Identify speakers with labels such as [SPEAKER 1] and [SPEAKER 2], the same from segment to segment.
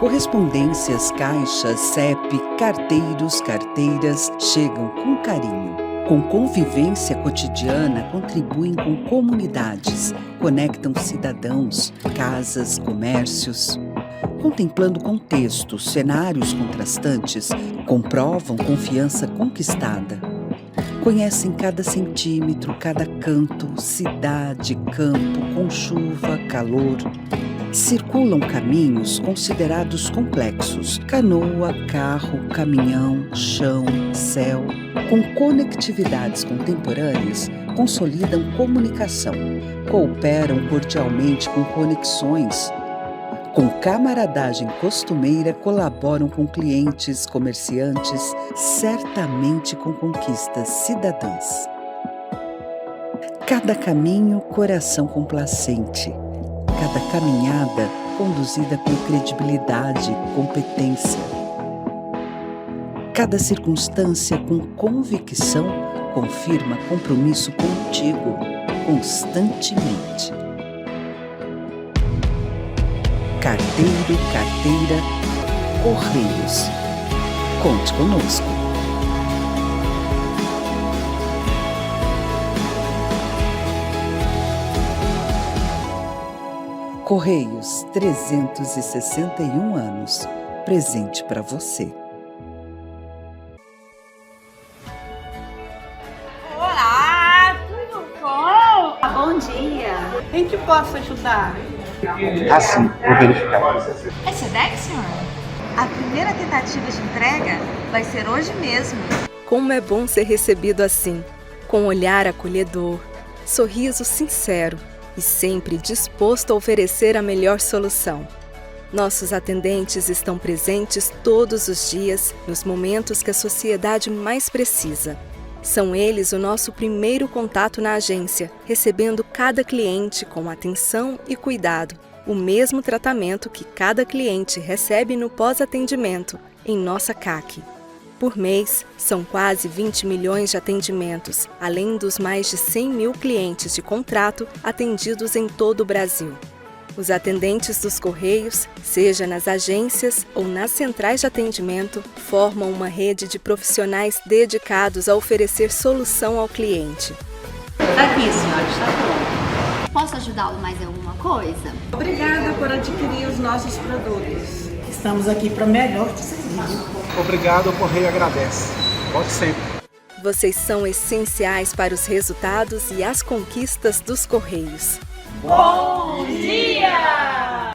[SPEAKER 1] Correspondências, caixas, CEP, carteiros, carteiras chegam com carinho. Com convivência cotidiana, contribuem com comunidades, conectam cidadãos, casas, comércios. Contemplando contextos, cenários contrastantes, comprovam confiança conquistada. Conhecem cada centímetro, cada canto, cidade, campo, com chuva, calor. Circulam caminhos considerados complexos: canoa, carro, caminhão, chão, céu. Com conectividades contemporâneas, consolidam comunicação, cooperam cordialmente com conexões. Com camaradagem costumeira, colaboram com clientes, comerciantes, certamente com conquistas cidadãs. Cada caminho, coração complacente. Cada caminhada, conduzida com credibilidade, competência. Cada circunstância, com convicção, confirma compromisso contigo, constantemente. Carteiro, carteira, Correios. Conte conosco. Correios, 361 anos. Presente para você.
[SPEAKER 2] Olá, tudo bom? Bom dia. Em que posso ajudar?
[SPEAKER 3] Assim, vou verificar.
[SPEAKER 4] É Sedex, senhor? A primeira tentativa de entrega vai ser hoje mesmo.
[SPEAKER 5] Como é bom ser recebido assim, com olhar acolhedor, sorriso sincero e sempre disposto a oferecer a melhor solução. Nossos atendentes estão presentes todos os dias, nos momentos que a sociedade mais precisa. São eles o nosso primeiro contato na agência, recebendo cada cliente com atenção e cuidado, o mesmo tratamento que cada cliente recebe no pós-atendimento, em nossa CAC. Por mês, são quase 20 milhões de atendimentos, além dos mais de 100 mil clientes de contrato atendidos em todo o Brasil. Os atendentes dos Correios, seja nas agências ou nas centrais de atendimento, formam uma rede de profissionais dedicados a oferecer solução ao cliente.
[SPEAKER 4] Aqui, senhora, está pronto. Posso ajudá-lo mais em alguma coisa?
[SPEAKER 2] Obrigada por adquirir os nossos produtos.
[SPEAKER 6] Estamos aqui para melhor te servir.
[SPEAKER 3] Obrigado, o Correio agradece. Volte sempre.
[SPEAKER 5] Vocês são essenciais para os resultados e as conquistas dos Correios.
[SPEAKER 2] Bom dia!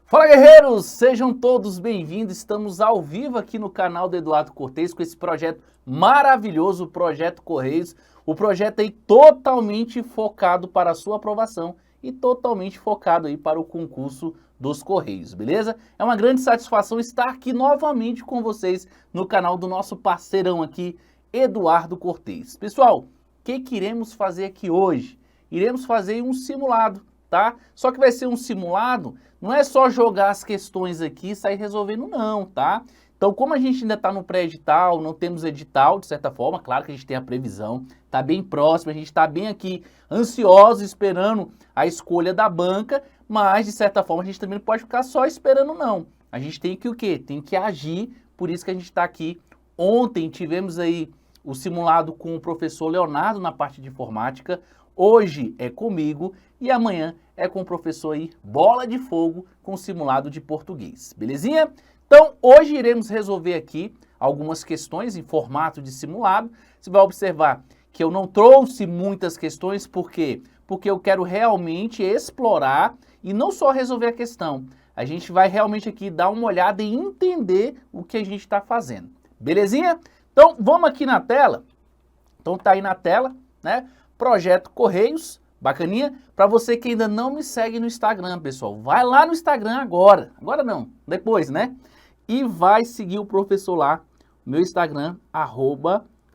[SPEAKER 7] Fala, guerreiros! Sejam todos bem-vindos. Estamos ao vivo aqui no canal do Eduardo Cortez com esse projeto maravilhoso, o Projeto Correios. O projeto aí totalmente focado para a sua aprovação e totalmente focado aí para o concurso dos Correios, beleza? É uma grande satisfação estar aqui novamente com vocês no canal do nosso parceirão aqui, Eduardo Cortez. Pessoal, o que iremos fazer aqui hoje? Iremos fazer um simulado, tá? Só que vai ser um simulado, não é só jogar as questões aqui e sair resolvendo não, tá? Então, como a gente ainda está no pré-edital, não temos edital, de certa forma, claro que a gente tem a previsão, está bem próximo, a gente está bem aqui ansioso, esperando a escolha da banca, mas, de certa forma, a gente também não pode ficar só esperando não. A gente tem que o quê? Tem que agir, por isso que a gente está aqui. Ontem tivemos aí o simulado com o professor Leonardo na parte de informática, hoje é comigo e amanhã é com o professor aí Bola de Fogo com o simulado de português, belezinha? Então, hoje iremos resolver aqui algumas questões em formato de simulado. Você vai observar que eu não trouxe muitas questões, por quê? Porque eu quero realmente explorar e não só resolver a questão. A gente vai realmente aqui dar uma olhada e entender o que a gente está fazendo, belezinha? Então, vamos aqui na tela. Então, tá aí na tela, né? Projeto Correios, bacaninha. Para você que ainda não me segue no Instagram, pessoal, vai lá no Instagram agora. Agora não, depois, né? E vai seguir o professor lá, meu Instagram,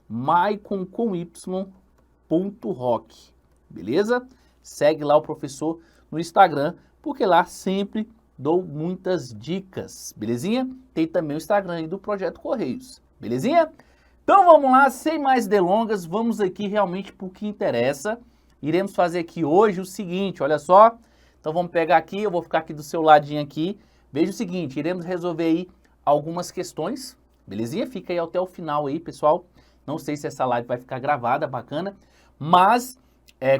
[SPEAKER 7] @maicon.rock, beleza? Segue lá o professor no Instagram, porque lá sempre dou muitas dicas, belezinha? Tem também o Instagram aí do Projeto Correios, belezinha? Então vamos lá, sem mais delongas, vamos aqui realmente para o que interessa. Iremos fazer aqui hoje o seguinte, olha só. Então vamos pegar aqui, eu vou ficar aqui do seu ladinho aqui, Veja o seguinte, iremos resolver aí algumas questões, belezinha? Fica aí até o final aí, pessoal. Não sei se essa live vai ficar gravada, bacana, mas,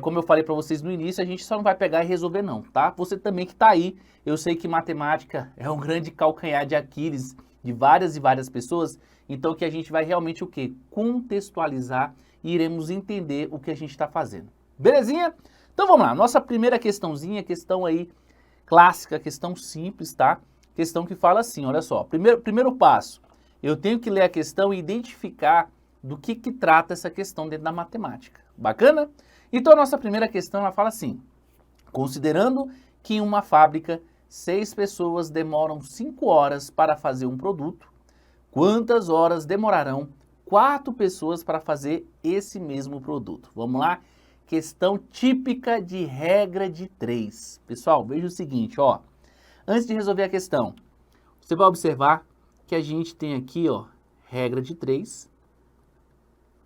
[SPEAKER 7] como eu falei para vocês no início, a gente só não vai pegar e resolver não, tá? Você também que tá aí, eu sei que matemática é um grande calcanhar de Aquiles de várias e várias pessoas, então que a gente vai realmente o quê? Contextualizar e iremos entender o que a gente está fazendo. Belezinha? Então vamos lá, nossa primeira questãozinha, questão aí clássica, questão simples, tá? Questão que fala assim, olha só, primeiro passo, eu tenho que ler a questão e identificar do que trata essa questão dentro da matemática. Bacana? Então a nossa primeira questão, ela fala assim, considerando que em uma fábrica 6 pessoas demoram 5 horas para fazer um produto, quantas horas demorarão 4 pessoas para fazer esse mesmo produto? Vamos lá? Questão típica de regra de 3. Pessoal, veja o seguinte, ó. Antes de resolver a questão, você vai observar que a gente tem aqui, ó, regra de 3.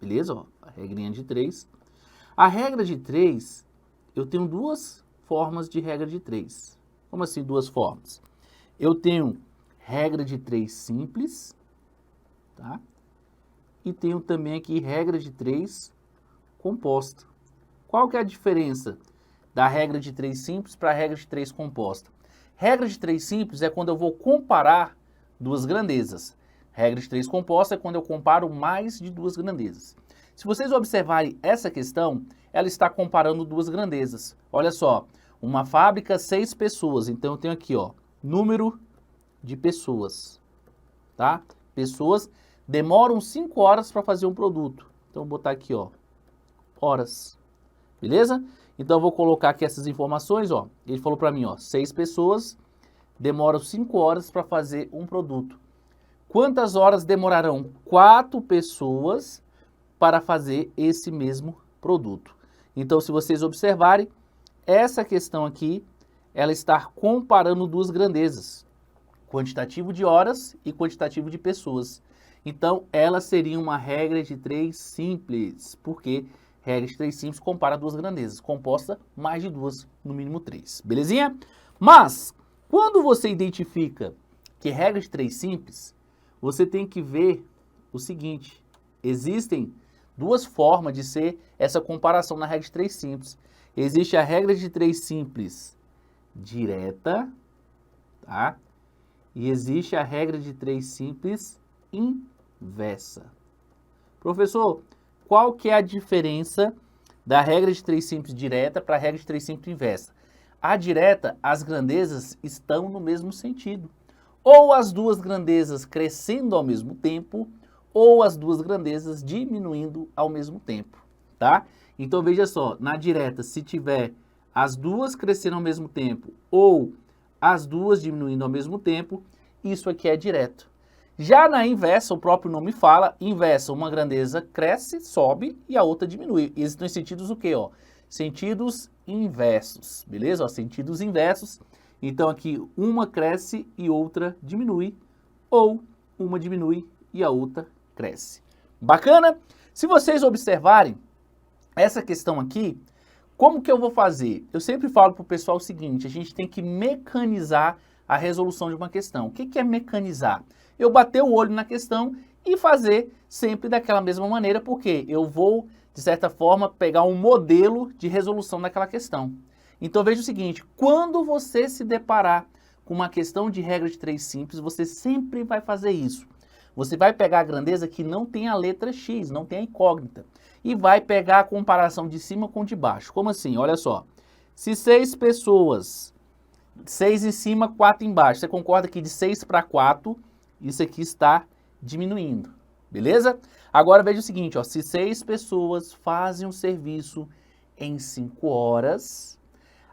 [SPEAKER 7] Beleza? Ó, a regrinha de 3. A regra de 3, eu tenho duas formas de regra de 3. Como assim duas formas? Eu tenho regra de 3 simples, tá? E tenho também aqui regra de 3 composta. Qual que é a diferença da regra de 3 simples para a regra de 3 composta? Regra de 3 simples é quando eu vou comparar duas grandezas. Regra de 3 composta é quando eu comparo mais de duas grandezas. Se vocês observarem essa questão, ela está comparando duas grandezas. Olha só, uma fábrica, 6 pessoas. Então eu tenho aqui, ó, número de pessoas, tá? Pessoas demoram 5 horas para fazer um produto. Então eu vou botar aqui, ó, horas. Beleza? Então eu vou colocar aqui essas informações, ó. Ele falou para mim, ó, 6 pessoas demoram 5 horas para fazer um produto. Quantas horas demorarão 4 pessoas para fazer esse mesmo produto? Então, se vocês observarem, essa questão aqui, ela está comparando duas grandezas, quantitativo de horas e quantitativo de pessoas. Então, ela seria uma regra de 3 simples, porque regra de 3 simples compara duas grandezas, composta mais de duas, no mínimo 3. Belezinha? Mas, quando você identifica que regra de 3 simples, você tem que ver o seguinte, existem duas formas de ser essa comparação na regra de 3 simples. Existe a regra de 3 simples direta, tá? E existe a regra de 3 simples inversa. Professor, qual que é a diferença da regra de 3 simples direta para a regra de 3 simples inversa? A direta, as grandezas estão no mesmo sentido. Ou as duas grandezas crescendo ao mesmo tempo, ou as duas grandezas diminuindo ao mesmo tempo, tá? Então veja só, na direta, se tiver as duas crescendo ao mesmo tempo, ou as duas diminuindo ao mesmo tempo, isso aqui é direto. Já na inversa, o próprio nome fala, inversa, uma grandeza cresce, sobe e a outra diminui. Existem sentidos o quê, ó? Sentidos inversos, beleza? Ó, sentidos inversos. Então aqui uma cresce e outra diminui, ou uma diminui e a outra cresce. Bacana? Se vocês observarem essa questão aqui, como que eu vou fazer? Eu sempre falo para o pessoal o seguinte, a gente tem que mecanizar a resolução de uma questão. O que que é mecanizar? Eu bater o olho na questão e fazer sempre daquela mesma maneira, porque eu vou, de certa forma, pegar um modelo de resolução daquela questão. Então veja o seguinte, quando você se deparar com uma questão de regra de 3 simples, você sempre vai fazer isso. Você vai pegar a grandeza que não tem a letra X, não tem a incógnita, e vai pegar a comparação de cima com de baixo. Como assim? Olha só, se 6 pessoas, 6 em cima, 4 embaixo, você concorda que de 6 para 4, isso aqui está diminuindo, beleza? Agora veja o seguinte, ó, se 6 pessoas fazem um serviço em 5 horas,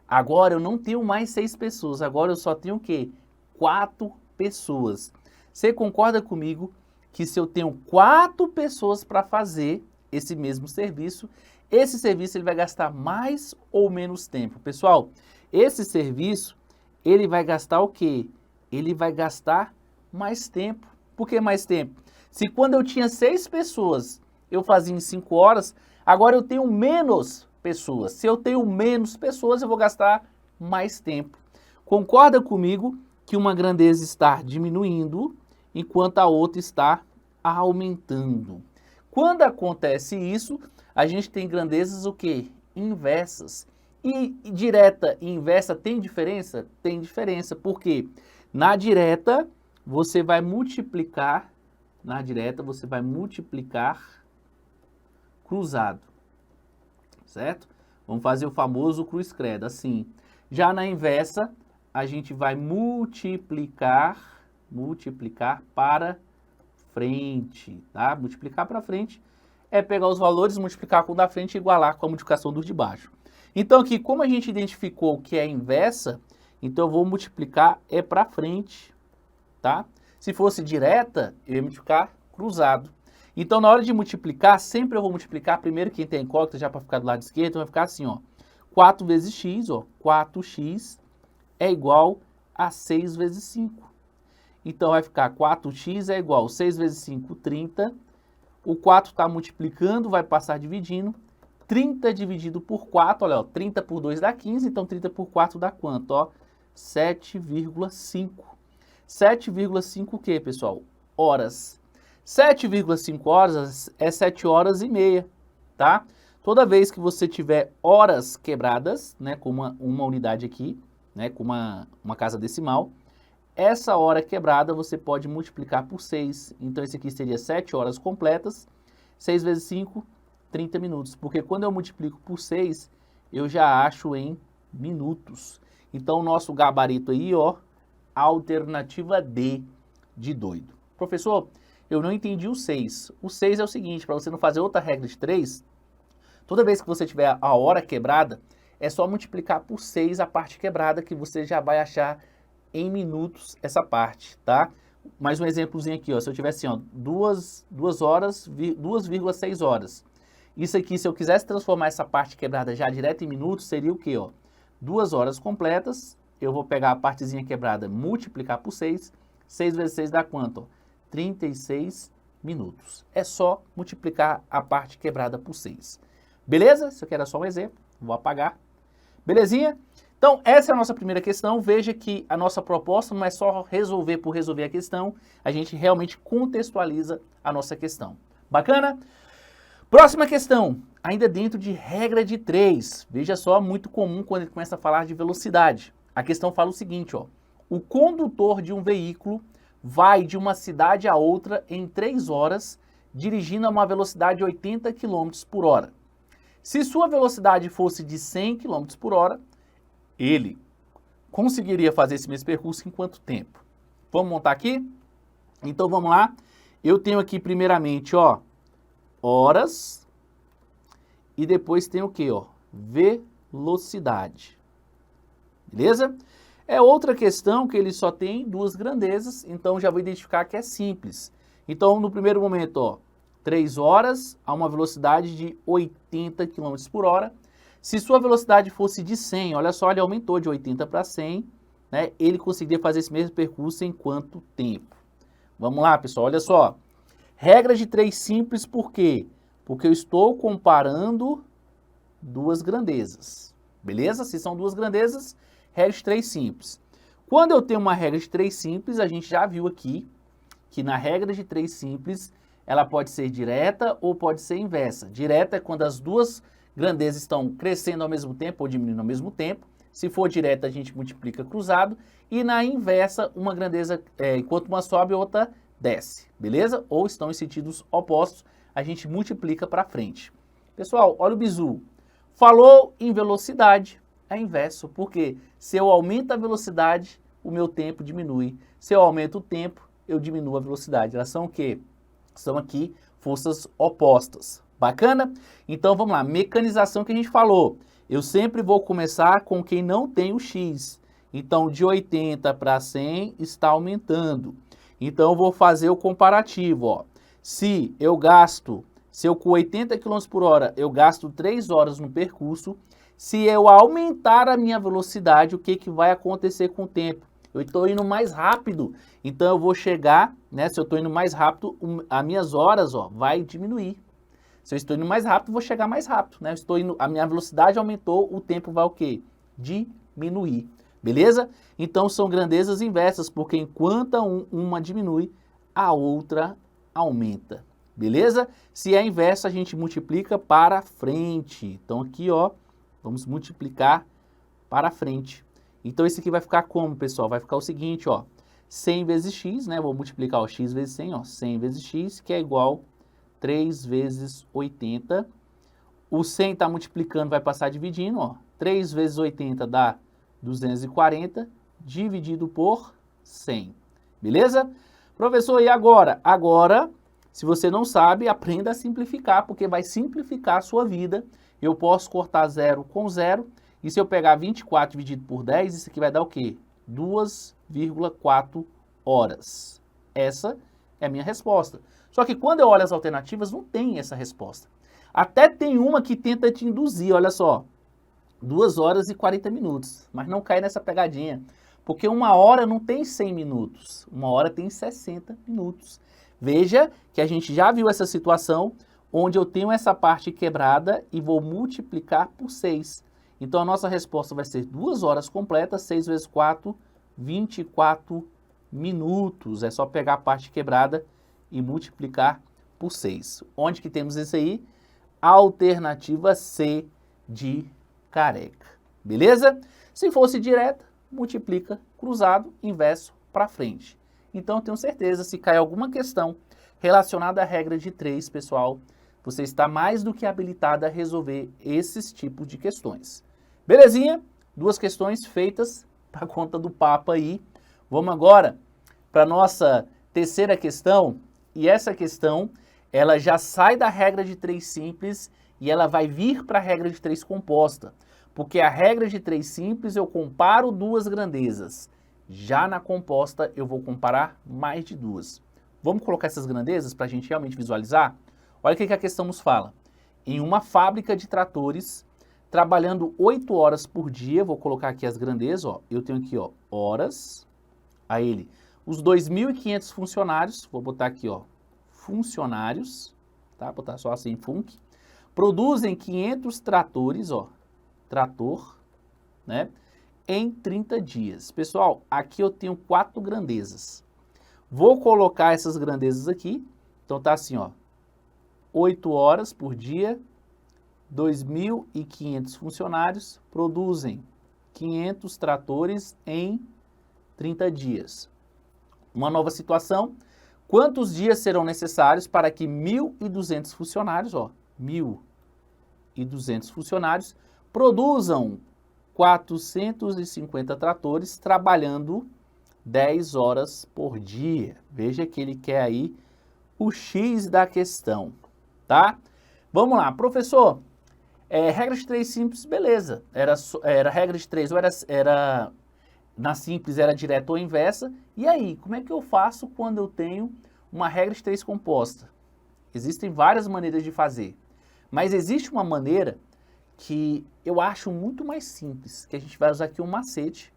[SPEAKER 7] agora eu não tenho mais 6 pessoas, agora eu só tenho o quê? 4 pessoas. Você concorda comigo que se eu tenho 4 pessoas para fazer esse mesmo serviço, esse serviço ele vai gastar mais ou menos tempo? Pessoal, esse serviço, ele vai gastar o quê? Ele vai gastar mais tempo. Por que mais tempo? Se quando eu tinha 6 pessoas, eu fazia em 5 horas, agora eu tenho menos pessoas. Se eu tenho menos pessoas, eu vou gastar mais tempo. Concorda comigo que uma grandeza está diminuindo, enquanto a outra está aumentando. Quando acontece isso, a gente tem grandezas o quê? Inversas. E direta e inversa tem diferença? Tem diferença, porque na direta você vai multiplicar, cruzado, certo? Vamos fazer o famoso cruz credo, assim. Já na inversa, a gente vai multiplicar para frente, tá? Multiplicar para frente é pegar os valores, multiplicar com o da frente e igualar com a multiplicação dos de baixo. Então aqui, como a gente identificou que é inversa, então eu vou multiplicar para frente, tá? Se fosse direta, eu ia multiplicar cruzado. Então na hora de multiplicar, sempre eu vou multiplicar primeiro quem tem incógnita já para ficar do lado esquerdo, então vai ficar assim, ó. 4 vezes x, ó, 4x é igual a 6 vezes 5. Então vai ficar 4x é igual a 6 vezes 5, 30. O 4 está multiplicando, vai passar dividindo. 30 dividido por 4, olha, ó, 30 por 2 dá 15, então 30 por 4 dá quanto? Ó, 7,5. 7,5 o quê, pessoal? Horas. 7,5 horas é 7 horas e meia, tá? Toda vez que você tiver horas quebradas, né, com uma unidade aqui, né, com uma casa decimal, essa hora quebrada você pode multiplicar por 6. Então esse aqui seria 7 horas completas. 6 vezes 5, 30 minutos. Porque quando eu multiplico por 6, eu já acho em minutos. Então o nosso gabarito aí, ó, alternativa D de doido. Professor, eu não entendi o 6. O 6 é o seguinte, para você não fazer outra regra de 3, toda vez que você tiver a hora quebrada, é só multiplicar por 6 a parte quebrada que você já vai achar em minutos essa parte, tá? Mais um exemplozinho aqui, ó. Se eu tivesse, ó, 2,6 horas. Isso aqui, se eu quisesse transformar essa parte quebrada já direto em minutos, seria o quê, ó? 2 horas completas, eu vou pegar a partezinha quebrada, multiplicar por 6. 6 vezes 6 dá quanto, ó? 36 minutos. É só multiplicar a parte quebrada por 6. Beleza? Isso aqui era só um exemplo. Vou apagar. Belezinha? Então, essa é a nossa primeira questão. Veja que a nossa proposta não é só resolver por resolver a questão. A gente realmente contextualiza a nossa questão. Bacana? Próxima questão. Ainda dentro de regra de 3. Veja só, muito comum quando ele começa a falar de velocidade. A questão fala o seguinte, ó. O condutor de um veículo vai de uma cidade a outra em 3 horas, dirigindo a uma velocidade de 80 km por hora. Se sua velocidade fosse de 100 km por hora, ele conseguiria fazer esse mesmo percurso em quanto tempo? Vamos montar aqui? Então vamos lá. Eu tenho aqui primeiramente, ó, horas e depois tem o quê, ó? Velocidade. Beleza? É outra questão que ele só tem 2 grandezas, então já vou identificar que é simples. Então no primeiro momento, ó, 3 horas a uma velocidade de 80 km por hora. Se sua velocidade fosse de 100, olha só, ele aumentou de 80 para 100, né? Ele conseguiria fazer esse mesmo percurso em quanto tempo? Vamos lá, pessoal, olha só. Regra de 3 simples, por quê? Porque eu estou comparando 2 grandezas, beleza? Se são 2 grandezas, regra de 3 simples. Quando eu tenho uma regra de 3 simples, a gente já viu aqui que na regra de 3 simples, ela pode ser direta ou pode ser inversa. Direta é quando as 2 grandezas estão crescendo ao mesmo tempo ou diminuindo ao mesmo tempo. Se for direta, a gente multiplica cruzado. E na inversa, uma grandeza, enquanto uma sobe, a outra desce, beleza? Ou estão em sentidos opostos, a gente multiplica para frente. Pessoal, olha o bizu. Falou em velocidade, é inverso. Porque se eu aumento a velocidade, o meu tempo diminui. Se eu aumento o tempo, eu diminuo a velocidade. Elas são o quê? São aqui forças opostas. Bacana? Então vamos lá, mecanização que a gente falou. Eu sempre vou começar com quem não tem o X. Então de 80 para 100 está aumentando. Então eu vou fazer o comparativo, ó. Se eu com 80 km por hora, eu gasto 3 horas no percurso, se eu aumentar a minha velocidade, o que vai acontecer com o tempo? Eu estou indo mais rápido, então eu vou chegar, né? Se eu estou indo mais rápido, as minhas horas, ó, vai diminuir. Se eu estou indo mais rápido, vou chegar mais rápido, né? A minha velocidade aumentou, o tempo vai o quê? Diminuir. Beleza? Então são grandezas inversas, porque enquanto uma diminui, a outra aumenta. Beleza? Se é inversa, a gente multiplica para frente. Então aqui, ó, vamos multiplicar para frente. Então esse aqui vai ficar como, pessoal? Vai ficar o seguinte, ó, 100 vezes x, né? Vou multiplicar o x vezes 100, ó, 100 vezes x, que é igual 3 vezes 80. O 100 está multiplicando, vai passar dividindo, ó. 3 vezes 80 dá 240, dividido por 100. Beleza? Professor, e agora? Agora, se você não sabe, aprenda a simplificar, porque vai simplificar a sua vida. Eu posso cortar 0 com 0, e se eu pegar 24 dividido por 10, isso aqui vai dar o quê? 2,4 horas. Essa é a minha resposta. Só que quando eu olho as alternativas, não tem essa resposta. Até tem uma que tenta te induzir, olha só. 2 horas e 40 minutos. Mas não cai nessa pegadinha. Porque 1 hora não tem 100 minutos. 1 hora tem 60 minutos. Veja que a gente já viu essa situação onde eu tenho essa parte quebrada e vou multiplicar por 6. Então a nossa resposta vai ser 2 horas completas, 6 vezes 4, 24 minutos. É só pegar a parte quebrada e multiplicar por 6. Onde que temos isso aí? Alternativa C de Careca. Beleza? Se fosse direta, multiplica cruzado, inverso para frente. Então eu tenho certeza, se cair alguma questão relacionada à regra de 3, pessoal, você está mais do que habilitado a resolver esses tipos de questões. Belezinha? 2 questões feitas para conta do Papa aí. Vamos agora para a nossa terceira questão. E essa questão, ela já sai da regra de 3 simples e ela vai vir para a regra de 3 composta. Porque a regra de 3 simples eu comparo 2 grandezas. Já na composta eu vou comparar mais de 2. Vamos colocar essas grandezas para a gente realmente visualizar? Olha o que a questão nos fala. Em uma fábrica de tratores, trabalhando 8 horas por dia, vou colocar aqui as grandezas, ó. Eu tenho aqui, ó, horas, a ele, os 2.500 funcionários, vou botar aqui, ó, funcionários, tá? Botar só assim, func, produzem 500 tratores, ó, trator, né? Em 30 dias. Pessoal, aqui eu tenho 4 grandezas. Vou colocar essas grandezas aqui, então tá assim, ó, 8 horas por dia, 2.500 funcionários produzem 500 tratores em 30 dias. Uma nova situação, quantos dias serão necessários para que 1.200 funcionários, ó, 1.200 funcionários produzam 450 tratores trabalhando 10 horas por dia. Veja que ele quer aí o X da questão, tá? Vamos lá, professor, regra de 3 simples, beleza, era regra de 3, ou era na simples era direta ou inversa, e aí, como é que eu faço quando eu tenho uma regra de 3 composta? Existem várias maneiras de fazer, mas existe uma maneira que eu acho muito mais simples, que a gente vai usar aqui um macete,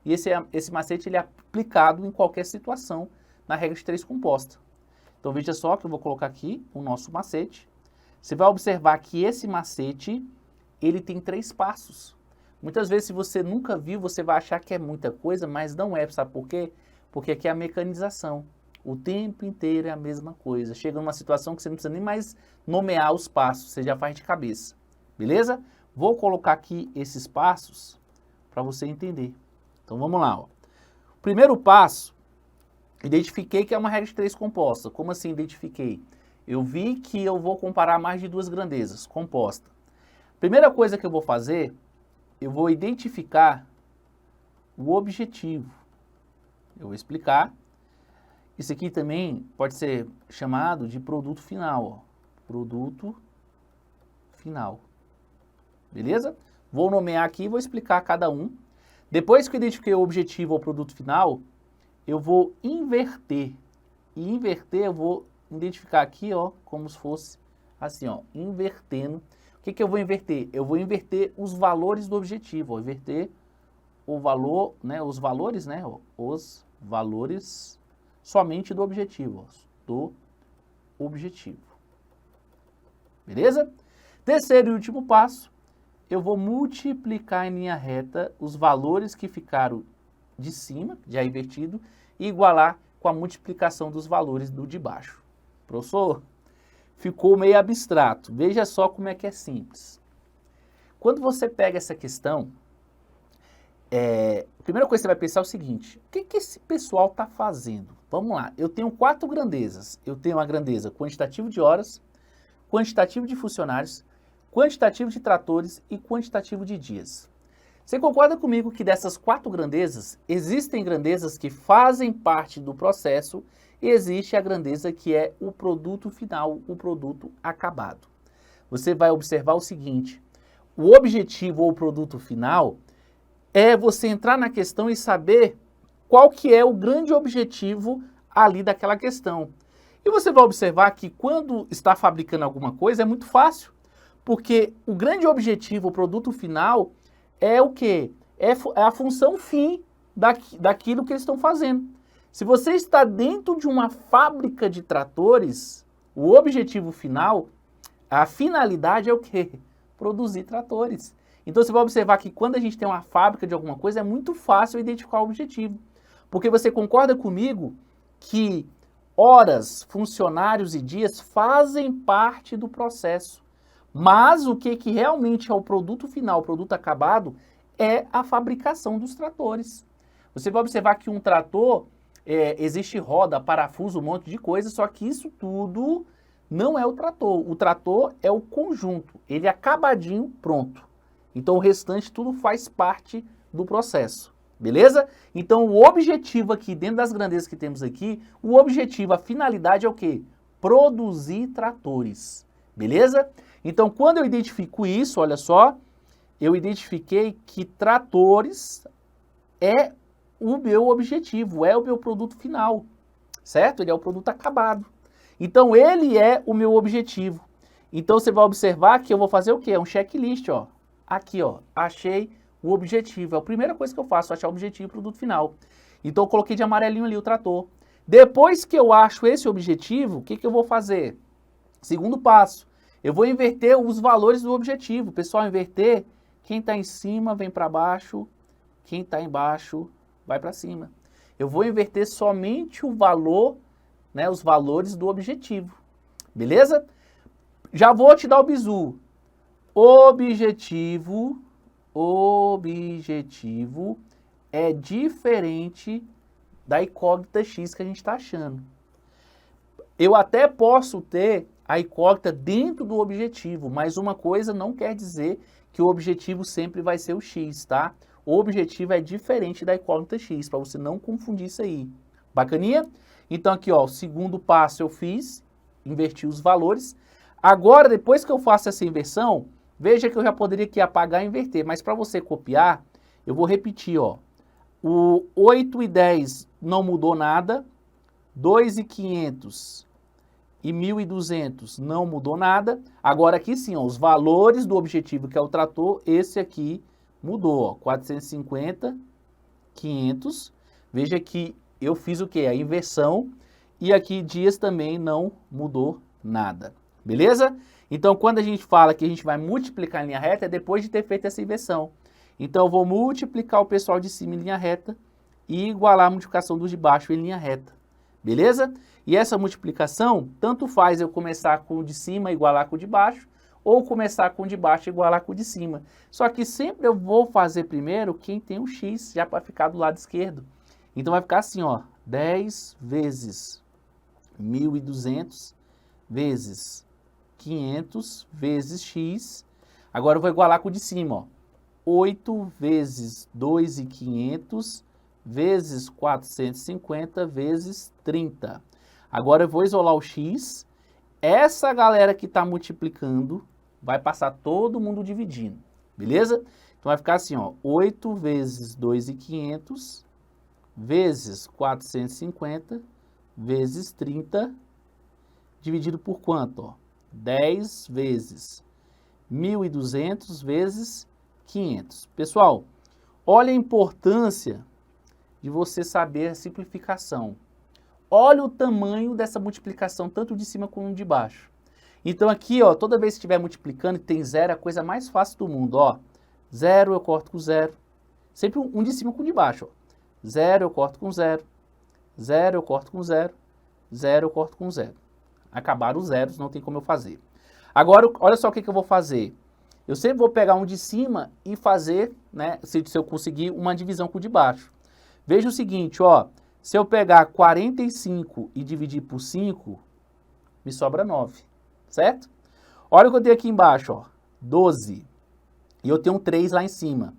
[SPEAKER 7] e esse macete ele é aplicado em qualquer situação na regra de 3 composta. Então veja só que eu vou colocar aqui o nosso macete. Você vai observar que esse macete, ele tem 3 passos. Muitas vezes, se você nunca viu, você vai achar que é muita coisa, mas não é. Sabe por quê? Porque aqui é a mecanização. O tempo inteiro é a mesma coisa. Chega numa situação que você não precisa nem mais nomear os passos, você já faz de cabeça. Beleza? Vou colocar aqui esses passos para você entender. Então vamos lá. Ó. Primeiro passo, identifiquei que é uma regra de 3 composta. Como assim identifiquei? Eu vi que eu vou comparar mais de 2 grandezas, composta. Primeira coisa que eu vou fazer, eu vou identificar o objetivo. Eu vou explicar. Isso aqui também pode ser chamado de produto final. Ó. Produto final. Beleza? Vou nomear aqui e vou explicar cada um. Depois que eu identifiquei o objetivo ou produto final, eu vou inverter. E inverter eu vou identificar aqui, ó, como se fosse assim, ó, invertendo. O que eu vou inverter? Eu vou inverter os valores do objetivo, ó, inverter o valor, né, os valores, né, ó, os valores somente do objetivo, ó, do objetivo. Beleza? Terceiro e último passo, eu vou multiplicar em linha reta os valores que ficaram de cima, já invertido, e igualar com a multiplicação dos valores do de baixo. Professor, ficou meio abstrato. Veja só como é que é simples. Quando você pega essa questão, a primeira coisa que você vai pensar é o seguinte: o que esse pessoal está fazendo? Vamos lá, eu tenho 4 grandezas. Eu tenho a grandeza quantitativo de horas, quantitativo de funcionários, quantitativo de tratores e quantitativo de dias. Você concorda comigo que dessas 4 grandezas, existem grandezas que fazem parte do processo e existe a grandeza que é o produto final, o produto acabado. Você vai observar o seguinte: o objetivo ou o produto final é você entrar na questão e saber qual que é o grande objetivo ali daquela questão. E você vai observar que quando está fabricando alguma coisa é muito fácil, porque o grande objetivo, o produto final, é o quê? É a função fim daquilo que eles estão fazendo. Se você está dentro de uma fábrica de tratores, o objetivo final, a finalidade é o quê? Produzir tratores. Então você vai observar que quando a gente tem uma fábrica de alguma coisa, é muito fácil identificar o objetivo. Porque você concorda comigo que horas, funcionários e dias fazem parte do processo. Mas o que realmente é o produto final, o produto acabado, é a fabricação dos tratores. Você vai observar que um trator, existe roda, parafuso, um monte de coisa, só que isso tudo não é o trator. O trator é o conjunto, ele é acabadinho, pronto. Então o restante tudo faz parte do processo, beleza? Então o objetivo aqui, dentro das grandezas que temos aqui, o objetivo, a finalidade é o quê? Produzir tratores, beleza? Então, quando eu identifico isso, olha só, eu identifiquei que tratores é o meu objetivo, é o meu produto final, certo? Ele é o produto acabado. Então, ele é o meu objetivo. Então, você vai observar que eu vou fazer o quê? É um checklist, ó. Aqui, ó, achei o objetivo. É a primeira coisa que eu faço, achar o objetivo e o produto final. Então, eu coloquei de amarelinho ali o trator. Depois que eu acho esse objetivo, o que eu vou fazer? Segundo passo. Eu vou inverter os valores do objetivo. Pessoal, inverter, quem está em cima vem para baixo, quem está embaixo vai para cima. Eu vou inverter somente o valor, né, os valores do objetivo. Beleza? Já vou te dar o bizu. Objetivo é diferente da incógnita X que a gente está achando. Eu até posso ter a incógnita dentro do objetivo, mas uma coisa não quer dizer que o objetivo sempre vai ser o X, tá? O objetivo é diferente da incógnita X, para você não confundir isso aí. Bacaninha? Então aqui, ó, o segundo passo eu fiz, inverti os valores. Agora, depois que eu faço essa inversão, veja que eu já poderia aqui apagar e inverter, mas para você copiar, eu vou repetir, ó. O 8 e 10 não mudou nada, 2.500 e 1.200 não mudou nada. Agora aqui sim, ó, os valores do objetivo que é o trator, esse aqui mudou, ó, 450, 500. Veja que eu fiz o que? A inversão. E aqui dias também não mudou nada. Beleza? Então quando a gente fala que a gente vai multiplicar em linha reta, é depois de ter feito essa inversão. Então eu vou multiplicar o pessoal de cima em linha reta e igualar a multiplicação dos de baixo em linha reta. Beleza? E essa multiplicação, tanto faz eu começar com o de cima e igualar com o de baixo, ou começar com o de baixo e igualar com o de cima. Só que sempre eu vou fazer primeiro quem tem o X, já para ficar do lado esquerdo. Então vai ficar assim, ó, 10 vezes 1.200 vezes 500 vezes X. Agora eu vou igualar com o de cima, ó. 8 vezes 2.500 vezes 450 vezes 30. Agora eu vou isolar o X. Essa galera que está multiplicando vai passar todo mundo dividindo, beleza? Então vai ficar assim, ó, 8 vezes 2.500 vezes 450 vezes 30, dividido por quanto? Ó? 10 vezes 1.200 vezes 500. Pessoal, olha a importância de você saber a simplificação. Olha o tamanho dessa multiplicação, tanto de cima como de baixo. Então aqui, ó, toda vez que estiver multiplicando e tem zero, é a coisa mais fácil do mundo, ó. 0 eu corto com 0. Sempre um de cima com um de baixo, ó. 0 eu corto com 0. 0 eu corto com 0. 0 eu corto com 0. Acabaram os zeros, não tem como eu fazer. Agora, olha só o que eu vou fazer. Eu sempre vou pegar um de cima e fazer, né, se eu conseguir, uma divisão com o de baixo. Veja o seguinte, ó. Se eu pegar 45 e dividir por 5, me sobra 9, certo? Olha o que eu tenho aqui embaixo, ó. 12. E eu tenho um 3 lá em cima.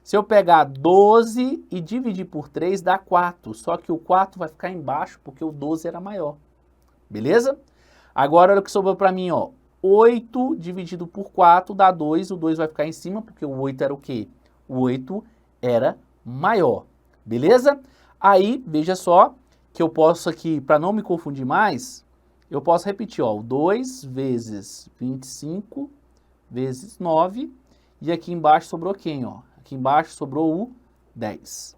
[SPEAKER 7] Se eu pegar 12 e dividir por 3, dá 4. Só que o 4 vai ficar embaixo porque o 12 era maior. Beleza? Agora, olha o que sobrou para mim, ó. 8 dividido por 4 dá 2. O 2 vai ficar em cima porque o 8 era o quê? O 8 era maior. Beleza? Aí, veja só que eu posso aqui, para não me confundir mais, eu posso repetir, ó. 2 vezes 25 vezes 9. E aqui embaixo sobrou quem, ó? Aqui embaixo sobrou o 10.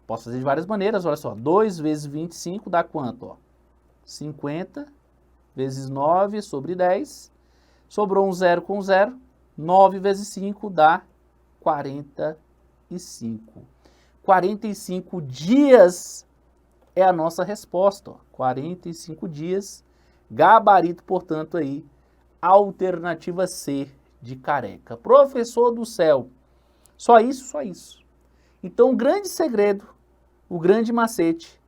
[SPEAKER 7] Posso fazer de várias maneiras, olha só. 2 vezes 25 dá quanto, ó? 50 vezes 9 sobre 10. Sobrou um 0 com 0. 9 vezes 5 dá 45. 45 dias é a nossa resposta, ó. 45 dias, gabarito, portanto, aí, alternativa C de Careca. Professor do céu, só isso, só isso. Então, o grande segredo, o grande macete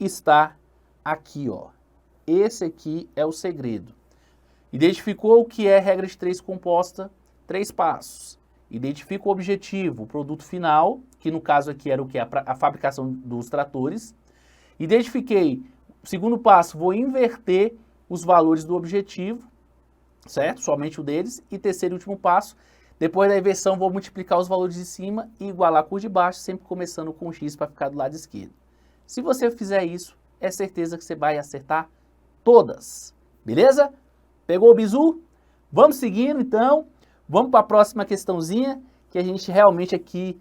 [SPEAKER 7] está aqui, ó. Esse aqui é o segredo. Identificou o que é regra de 3 composta, 3 passos. Identifica o objetivo, o produto final, que no caso aqui era o que? A fabricação dos tratores. Identifiquei, segundo passo, vou inverter os valores do objetivo, certo? Somente o deles. E terceiro e último passo, depois da inversão, vou multiplicar os valores de cima e igualar com os de baixo, sempre começando com x para ficar do lado esquerdo. Se você fizer isso, é certeza que você vai acertar todas. Beleza? Pegou o bizu? Vamos seguindo, então. Vamos para a próxima questãozinha, que a gente realmente aqui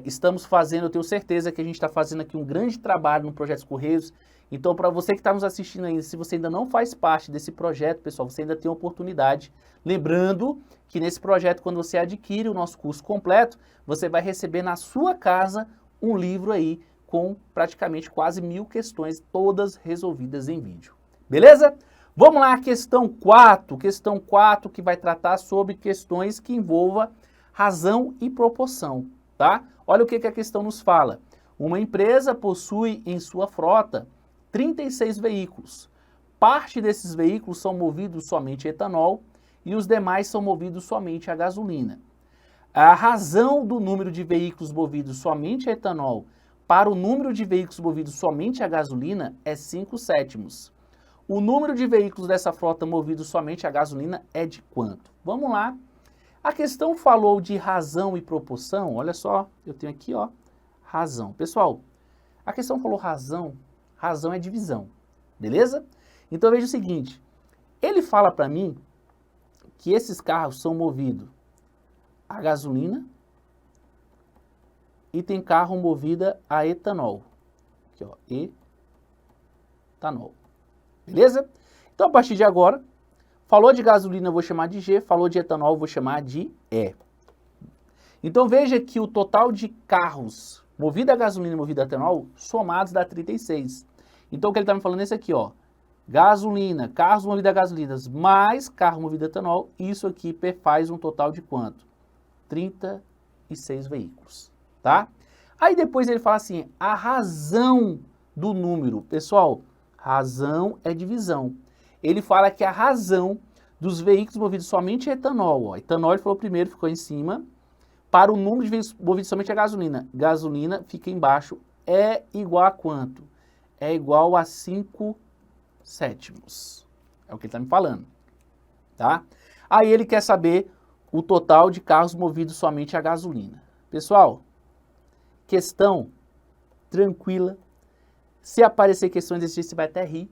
[SPEAKER 7] estamos fazendo, eu tenho certeza que a gente está fazendo aqui um grande trabalho no Projeto Correios. Então, para você que está nos assistindo ainda, se você ainda não faz parte desse projeto, pessoal, você ainda tem uma oportunidade. Lembrando que nesse projeto, quando você adquire o nosso curso completo, você vai receber na sua casa um livro aí com praticamente quase 1000 questões, todas resolvidas em vídeo. Beleza? Vamos lá, questão 4 que vai tratar sobre questões que envolvam razão e proporção, tá? Olha o que a questão nos fala. Uma empresa possui em sua frota 36 veículos. Parte desses veículos são movidos somente a etanol e os demais são movidos somente a gasolina. A razão do número de veículos movidos somente a etanol para o número de veículos movidos somente a gasolina é 5/7. O número de veículos dessa frota movidos somente a gasolina é de quanto? Vamos lá. A questão falou de razão e proporção. Olha só, eu tenho aqui, ó, razão. Pessoal, a questão falou razão. Razão é divisão, beleza? Então veja o seguinte. Ele fala para mim que esses carros são movidos a gasolina e tem carro movido a etanol. Aqui, ó, etanol. Beleza? Então, a partir de agora, falou de gasolina, eu vou chamar de G, falou de etanol, eu vou chamar de E. Então, veja que o total de carros movidos a gasolina e movidos a etanol, somados dá 36. Então, o que ele está me falando é esse aqui, ó. Gasolina, carros movidos a gasolina, mais carro movido a etanol, isso aqui faz um total de quanto? 36 veículos, tá? Aí, depois ele fala assim, a razão do número. Pessoal, razão é divisão. Ele fala que a razão dos veículos movidos somente a etanol, ó, etanol ele falou primeiro, ficou em cima, para o número de veículos movidos somente a gasolina. Gasolina fica embaixo, é igual a quanto? É igual a 5/7. É o que ele está me falando, tá? Aí ele quer saber o total de carros movidos somente a gasolina. Pessoal, questão tranquila. Se aparecer questões desse jeito, você vai até rir.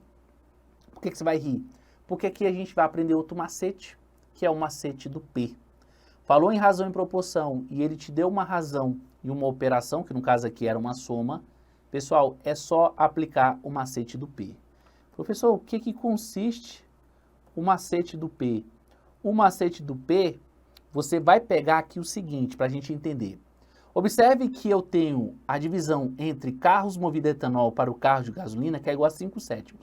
[SPEAKER 7] Por que você vai rir? Porque aqui a gente vai aprender outro macete, que é o macete do P. Falou em razão e proporção, e ele te deu uma razão e uma operação, que no caso aqui era uma soma. Pessoal, é só aplicar o macete do P. Professor, o que consiste o macete do P? O macete do P, você vai pegar aqui o seguinte, para a gente entender. Observe que eu tenho a divisão entre carros movidos a etanol para o carro de gasolina, que é igual a 5/7.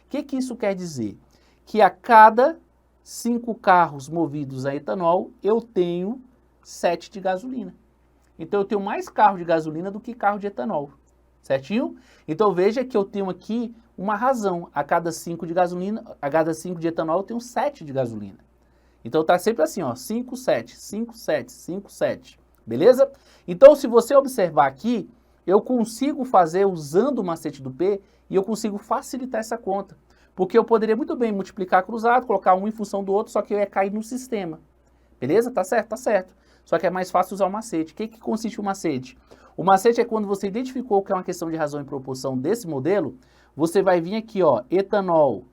[SPEAKER 7] O que isso quer dizer? Que a cada 5 carros movidos a etanol, eu tenho 7 de gasolina. Então eu tenho mais carro de gasolina do que carro de etanol, certinho? Então veja que eu tenho aqui uma razão. A cada 5 de gasolina, a cada 5 de etanol, eu tenho 7 de gasolina. Então tá sempre assim, ó, 5, 7, 5, 7, 5, 7, beleza? Então se você observar aqui, eu consigo fazer usando o macete do P e eu consigo facilitar essa conta. Porque eu poderia muito bem multiplicar cruzado, colocar um em função do outro, só que eu ia cair no sistema. Beleza? Tá certo? Tá certo. Só que é mais fácil usar o macete. O que consiste o macete? O macete é quando você identificou que é uma questão de razão e proporção desse modelo, você vai vir aqui, ó, etanol,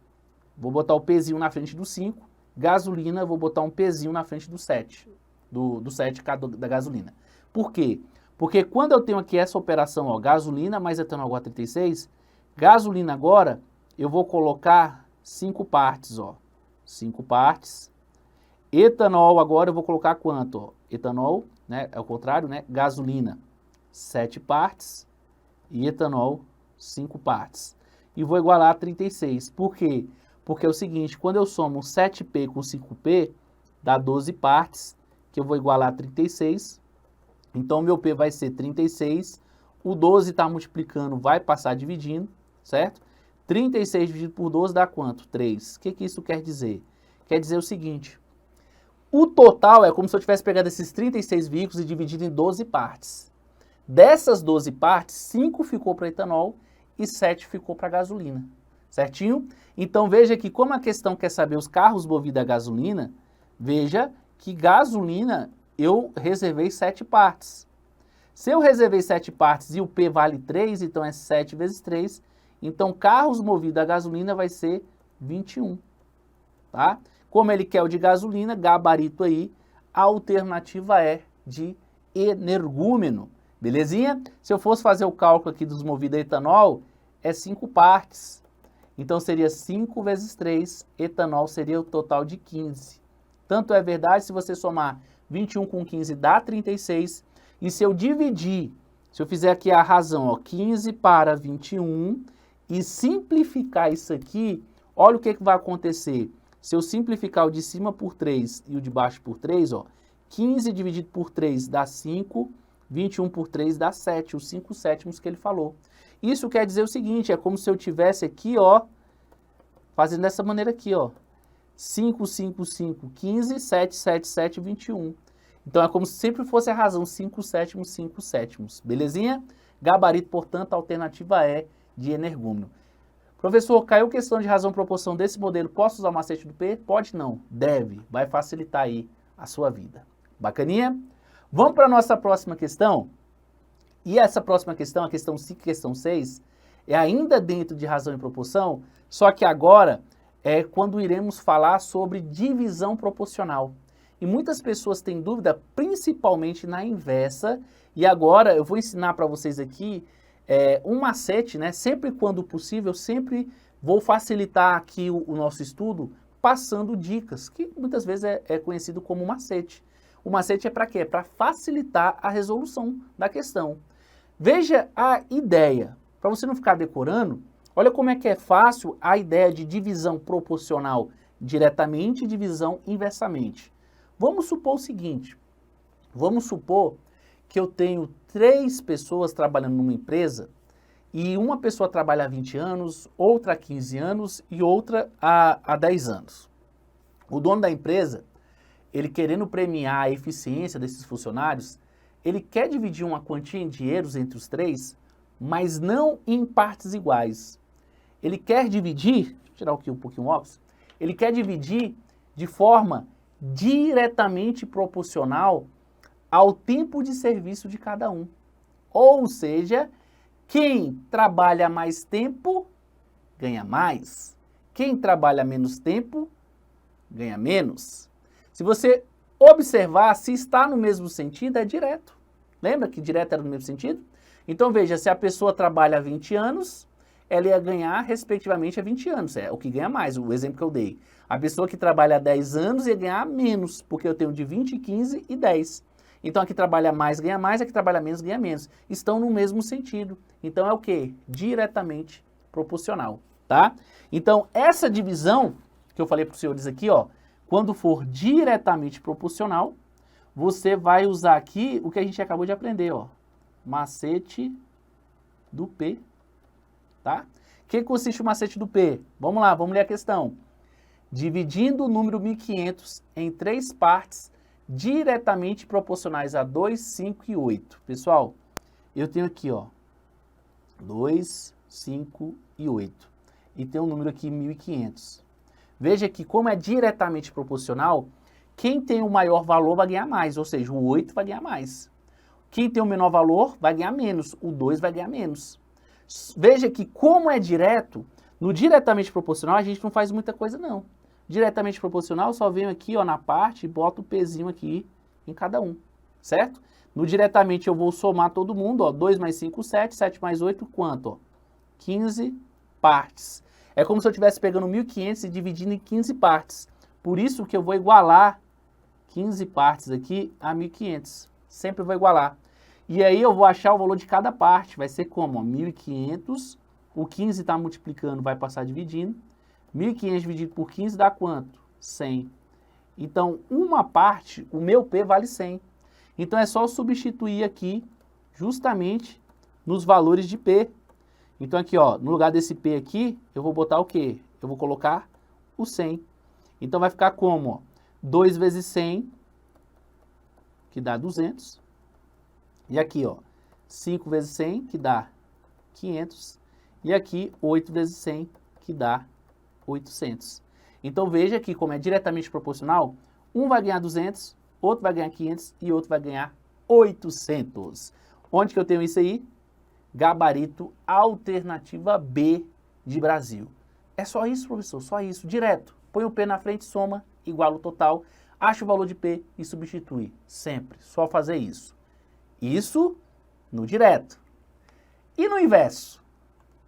[SPEAKER 7] vou botar o Pzinho na frente do 5, gasolina, vou botar um Pzinho na frente do 7, do 7 da gasolina. Por quê? Porque quando eu tenho aqui essa operação, ó, gasolina mais etanol igual a 36, gasolina agora, eu vou colocar 5 partes, ó, 5 partes. Etanol agora eu vou colocar quanto, ó? Etanol, né, é o contrário, né, gasolina, 7 partes e etanol, 5 partes. E vou igualar a 36. Por quê? Porque é o seguinte, quando eu somo 7P com 5P, dá 12 partes, que eu vou igualar a 36. Então, meu P vai ser 36. O 12 está multiplicando, vai passar dividindo, certo? 36 dividido por 12 dá quanto? 3. O que isso quer dizer? Quer dizer o seguinte, o total é como se eu tivesse pegado esses 36 veículos e dividido em 12 partes. Dessas 12 partes, 5 ficou para etanol e 7 ficou para gasolina. Certinho? Então veja que como a questão quer saber os carros movidos a gasolina, veja que gasolina eu reservei 7 partes. Se eu reservei 7 partes e o P vale 3, então é 7 vezes 3, então carros movidos a gasolina vai ser 21. Tá? Como ele quer o de gasolina, gabarito aí, a alternativa é de energúmeno. Belezinha? Se eu fosse fazer o cálculo aqui dos movidos a etanol, é 5 partes. Então seria 5 vezes 3, etanol seria o total de 15. Tanto é verdade, se você somar 21 com 15 dá 36. E se eu dividir, se eu fizer aqui a razão, ó, 15 para 21 e simplificar isso aqui, olha o que vai acontecer. Se eu simplificar o de cima por 3 e o de baixo por 3, ó, 15 dividido por 3 dá 5, 21 por 3 dá 7, os 5 sétimos que ele falou. Isso quer dizer o seguinte, é como se eu tivesse aqui, ó, fazendo dessa maneira aqui, ó, 5, 5, 5, 15, 7, 7, 7, 21. Então é como se sempre fosse a razão, 5 sétimos, 5 sétimos. Belezinha? Gabarito, portanto, a alternativa é de energúmeno. Professor, caiu questão de razão e proporção desse modelo, posso usar o macete do P? Pode não, deve, vai facilitar aí a sua vida. Bacaninha? Vamos para a nossa próxima questão? E essa próxima questão, a questão 5 e questão 6, é ainda dentro de razão e proporção, só que agora é quando iremos falar sobre divisão proporcional. E muitas pessoas têm dúvida, principalmente na inversa, e agora eu vou ensinar para vocês aqui um macete, né? Sempre quando possível, sempre vou facilitar aqui o nosso estudo passando dicas, que muitas vezes é conhecido como macete. O macete é para quê? É para facilitar a resolução da questão. Veja a ideia, para você não ficar decorando, olha como é que é fácil a ideia de divisão proporcional diretamente e divisão inversamente. Vamos supor o seguinte, vamos supor que eu tenho 3 pessoas trabalhando numa empresa e uma pessoa trabalha há 20 anos, outra há 15 anos e outra há 10 anos. O dono da empresa, ele querendo premiar a eficiência desses funcionários, ele quer dividir uma quantia em dinheiros entre os 3, mas não em partes iguais. Ele quer dividir, deixa eu tirar aqui um pouquinho o óculos, ele quer dividir de forma diretamente proporcional ao tempo de serviço de cada um. Ou seja, quem trabalha mais tempo ganha mais. Quem trabalha menos tempo ganha menos. Se você observar, se está no mesmo sentido, é direto. Lembra que direto era no mesmo sentido? Então veja, se a pessoa trabalha há 20 anos, ela ia ganhar, respectivamente, há 20 anos. É o que ganha mais, o exemplo que eu dei. A pessoa que trabalha há 10 anos ia ganhar menos, porque eu tenho de 20, 15 e 10. Então, a que trabalha mais ganha mais, a que trabalha menos ganha menos. Estão no mesmo sentido. Então, é o quê? Diretamente proporcional, tá? Então, essa divisão que eu falei para os senhores aqui, ó, quando for diretamente proporcional, você vai usar aqui o que a gente acabou de aprender, ó. Macete do P, tá? O que consiste o macete do P? Vamos lá, vamos ler a questão. Dividindo o número 1500 em 3 partes diretamente proporcionais a 2, 5 e 8. Pessoal, eu tenho aqui, ó, 2, 5 e 8. E tem um número aqui, 1500. Veja que como é diretamente proporcional, quem tem o maior valor vai ganhar mais, ou seja, o 8 vai ganhar mais. Quem tem o menor valor vai ganhar menos, o 2 vai ganhar menos. Veja que como é direto, no diretamente proporcional a gente não faz muita coisa não. Diretamente proporcional só venho aqui ó, na parte e boto o pezinho aqui em cada um, certo? No diretamente eu vou somar todo mundo, ó, 2 mais 5, 7, 7 mais 8, quanto? Ó? 15 partes. É como se eu estivesse pegando 1500 e dividindo em 15 partes. Por isso que eu vou igualar 15 partes aqui a 1500. Sempre vou igualar. E aí eu vou achar o valor de cada parte. Vai ser como? Ó, 1500. O 15 está multiplicando, vai passar dividindo. 1500 dividido por 15 dá quanto? 100. Então, uma parte, o meu P vale 100. Então, é só substituir aqui, justamente, nos valores de P. Então, aqui, ó, no lugar desse P aqui, eu vou botar o quê? Eu vou colocar o 100. Então, vai ficar como? Ó, 2 vezes 100, que dá 200. E aqui, ó, 5 vezes 100, que dá 500. E aqui, 8 vezes 100, que dá 800. Então, veja que, como é diretamente proporcional, um vai ganhar 200, outro vai ganhar 500 e outro vai ganhar 800. Onde que eu tenho isso aí? Gabarito alternativa B de Brasil. É só isso, professor, só isso, direto. Põe o P na frente, soma, iguala o total, acha o valor de P e substitui. Sempre, só fazer isso. Isso no direto. E no inverso?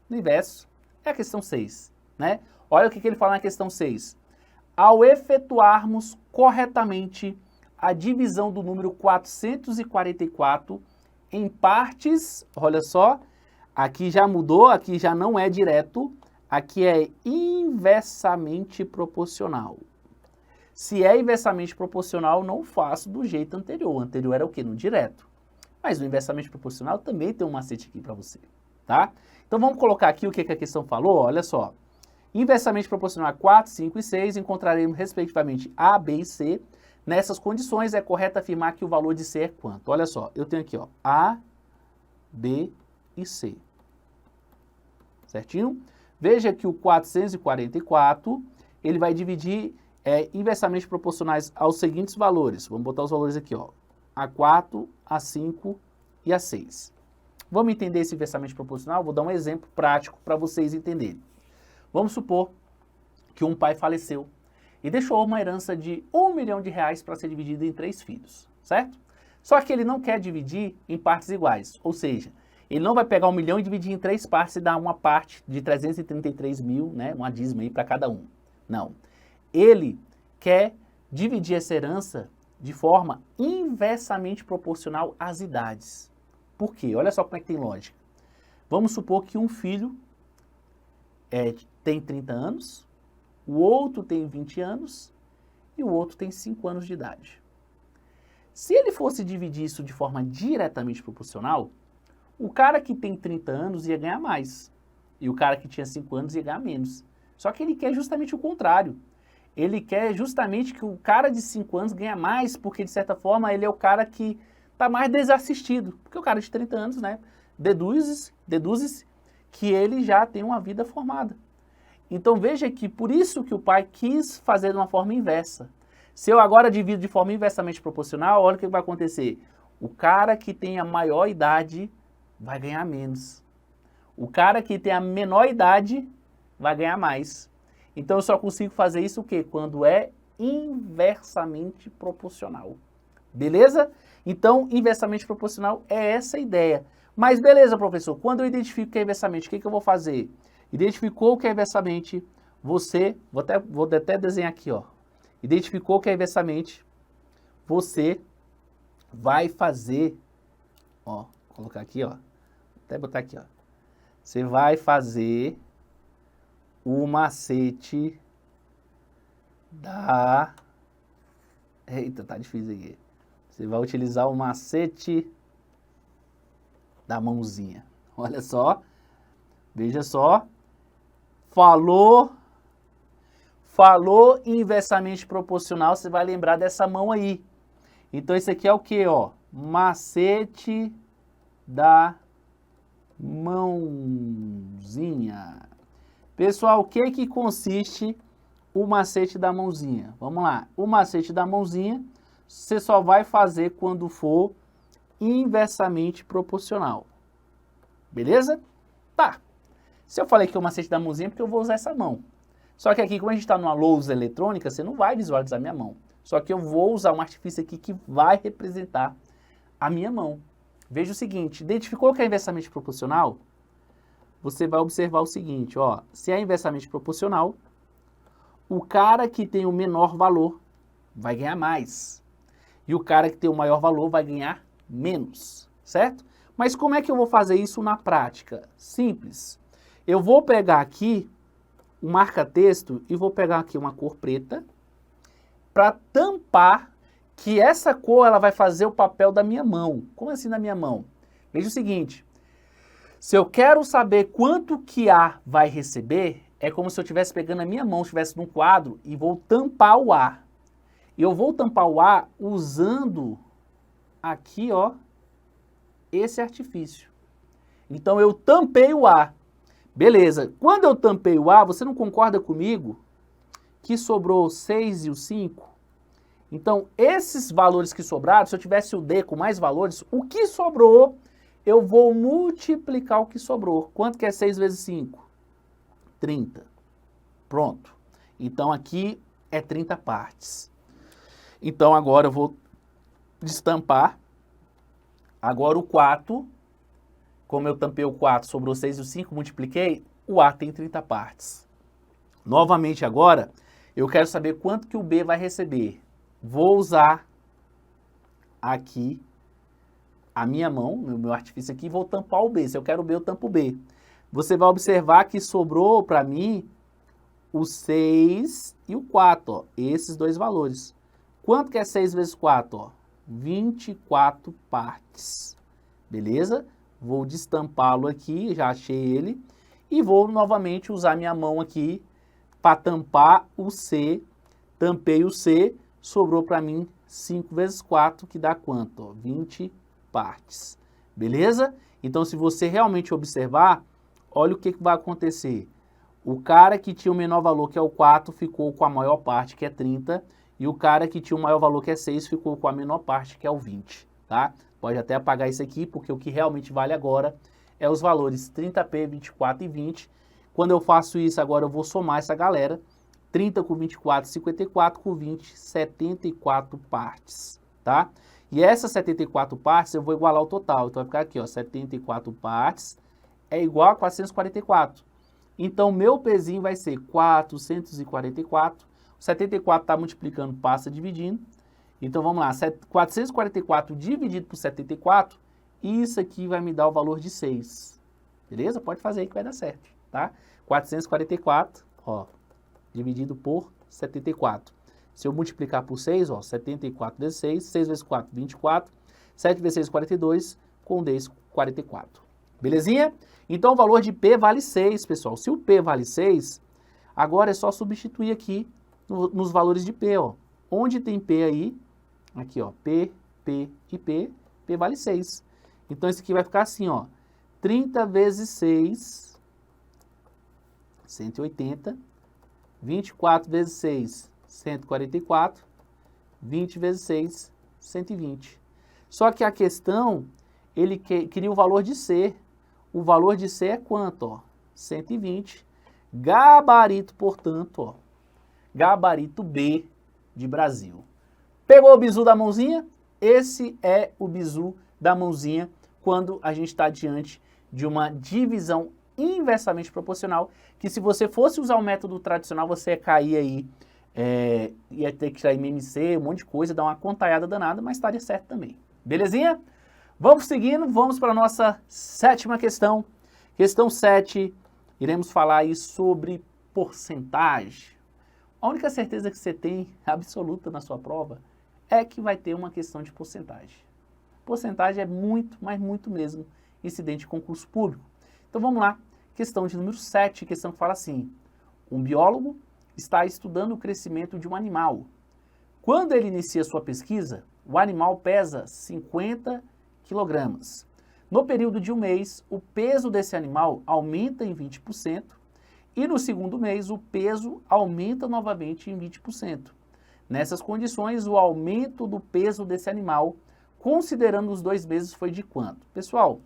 [SPEAKER 7] No inverso é a questão 6, né? Olha o que ele fala na questão 6. Ao efetuarmos corretamente a divisão do número 444 em partes, olha só, aqui já mudou, aqui já não é direto, aqui é inversamente proporcional. Se é inversamente proporcional, não faço do jeito anterior. O anterior era o quê? No direto. Mas o inversamente proporcional também tem um macete aqui para você, tá? Então vamos colocar aqui o que a questão falou, olha só. Inversamente proporcional a 4, 5 e 6, encontraremos respectivamente A, B e C. Nessas condições é correto afirmar que o valor de C é quanto? Olha só, eu tenho aqui ó, A, B e C. Certinho? Veja que o 444, ele vai dividir inversamente proporcionais aos seguintes valores. Vamos botar os valores aqui, ó. A4, A5 e A6. Vamos entender esse inversamente proporcional? Vou dar um exemplo prático para vocês entenderem. Vamos supor que um pai faleceu e deixou uma herança de R$1 milhão para ser dividida em 3 filhos, certo? Só que ele não quer dividir em partes iguais, ou seja, ele não vai pegar 1 milhão e dividir em 3 partes e dar uma parte de 333 mil, né, uma dízima aí para cada um. Não. Ele quer dividir essa herança de forma inversamente proporcional às idades. Por quê? Olha só como é que tem lógica. Vamos supor que um filho tem 30 anos, o outro tem 20 anos e o outro tem 5 anos de idade. Se ele fosse dividir isso de forma diretamente proporcional, o cara que tem 30 anos ia ganhar mais e o cara que tinha 5 anos ia ganhar menos. Só que ele quer justamente o contrário. Ele quer justamente que o cara de 5 anos ganhe mais, porque de certa forma ele é o cara que está mais desassistido. Porque o cara de 30 anos, né, deduz-se que ele já tem uma vida formada. Então veja que por isso que o pai quis fazer de uma forma inversa. Se eu agora divido de forma inversamente proporcional, olha o que vai acontecer. O cara que tem a maior idade vai ganhar menos. O cara que tem a menor idade vai ganhar mais. Então eu só consigo fazer isso o quê? Quando é inversamente proporcional. Beleza? Então, inversamente proporcional é essa a ideia. Mas beleza, professor, quando eu identifico que é inversamente, o que eu vou fazer? Identificou que é inversamente, você, vou até desenhar aqui, ó. Identificou que é inversamente, você vai fazer, ó, vou colocar aqui, ó, até botar aqui, ó. Você vai fazer o macete da... Eita, tá difícil aqui. Você vai utilizar o macete da mãozinha. Olha só, veja só. Falou inversamente proporcional, você vai lembrar dessa mão aí. Então, esse aqui é o que, ó? Macete da mãozinha. Pessoal, o que consiste o macete da mãozinha? Vamos lá. O macete da mãozinha, você só vai fazer quando for inversamente proporcional. Beleza? Tá. Se eu falei que é o macete da mãozinha, é porque eu vou usar essa mão. Só que aqui, como a gente está numa lousa eletrônica, você não vai visualizar minha mão. Só que eu vou usar um artifício aqui que vai representar a minha mão. Veja o seguinte, identificou que é inversamente proporcional? Você vai observar o seguinte, ó. Se é inversamente proporcional, o cara que tem o menor valor vai ganhar mais. E o cara que tem o maior valor vai ganhar menos, certo? Mas como é que eu vou fazer isso na prática? Simples. Eu vou pegar aqui um marca-texto e vou pegar aqui uma cor preta para tampar que essa cor ela vai fazer o papel da minha mão. Como assim na minha mão? Veja o seguinte, se eu quero saber quanto que A vai receber, é como se eu estivesse pegando a minha mão, estivesse num quadro e vou tampar o A. E eu vou tampar o A usando aqui, ó, esse artifício. Então eu tampei o A. Beleza, quando eu tampei o A, você não concorda comigo que sobrou 6 e o 5? Então, esses valores que sobraram, se eu tivesse o D com mais valores, o que sobrou, eu vou multiplicar o que sobrou. Quanto que é 6 vezes 5? 30. Pronto. Então, aqui é 30 partes. Então, agora eu vou destampar. Agora o 4... Como eu tampei o 4, sobrou 6 e o 5, multipliquei, o A tem 30 partes. Novamente agora, eu quero saber quanto que o B vai receber. Vou usar aqui a minha mão, meu artifício aqui, e vou tampar o B. Se eu quero o B, eu tampo o B. Você vai observar que sobrou para mim o 6 e o 4, ó, esses dois valores. Quanto que é 6 vezes 4? Ó? 24 partes. Beleza? Vou destampá-lo aqui, já achei ele, e vou novamente usar minha mão aqui para tampar o C. Tampei o C, sobrou para mim 5 vezes 4, que dá quanto? Ó, 20 partes. Beleza? Então, se você realmente observar, olha o que vai acontecer. O cara que tinha o menor valor, que é o 4, ficou com a maior parte, que é 30, e o cara que tinha o maior valor, que é 6, ficou com a menor parte, que é o 20, tá? Pode até apagar isso aqui, porque o que realmente vale agora é os valores 30p, 24 e 20. Quando eu faço isso agora, eu vou somar essa galera. 30 com 24, 54, com 20, 74 partes, tá? E essas 74 partes eu vou igualar o total. Então vai ficar aqui, ó, 74 partes é igual a 444. Então meu pezinho vai ser 444. O 74 está multiplicando, passa dividindo. Então, vamos lá, 444 dividido por 74, isso aqui vai me dar o valor de 6. Beleza? Pode fazer aí que vai dar certo, tá? 444, ó, dividido por 74. Se eu multiplicar por 6, ó, 74 vezes 6, 6 vezes 4, 24, 7 vezes 6, 42, com 10, 44. Belezinha? Então, o valor de P vale 6, pessoal. Se o P vale 6, agora é só substituir aqui nos valores de P, ó. Onde tem P aí, aqui, ó, P, P e P, P vale 6. Então, esse aqui vai ficar assim, ó, 30 vezes 6, 180, 24 vezes 6, 144, 20 vezes 6, 120. Só que a questão, ele queria o valor de C. O valor de C é quanto, ó? 120. Gabarito, portanto, ó, gabarito B de Brasil. Pegou o bizu da mãozinha? Esse é o bizu da mãozinha quando a gente está diante de uma divisão inversamente proporcional, que se você fosse usar o método tradicional, você ia cair aí, ia ter que tirar MMC, um monte de coisa, dar uma contalhada danada, mas estaria certo também. Belezinha? Vamos seguindo, vamos para a nossa 7ª questão. Questão 7, iremos falar aí sobre porcentagem. A única certeza que você tem, absoluta na sua prova, é que vai ter uma questão de porcentagem. Porcentagem é muito, mas muito mesmo, incidente de concurso público. Então vamos lá, questão de número 7, questão que fala assim: um biólogo está estudando o crescimento de um animal. Quando ele inicia sua pesquisa, o animal pesa 50 quilogramas. No período de um mês, o peso desse animal aumenta em 20%, e no segundo mês o peso aumenta novamente em 20%. Nessas condições, o aumento do peso desse animal, considerando os 2 meses, foi de quanto? Pessoal,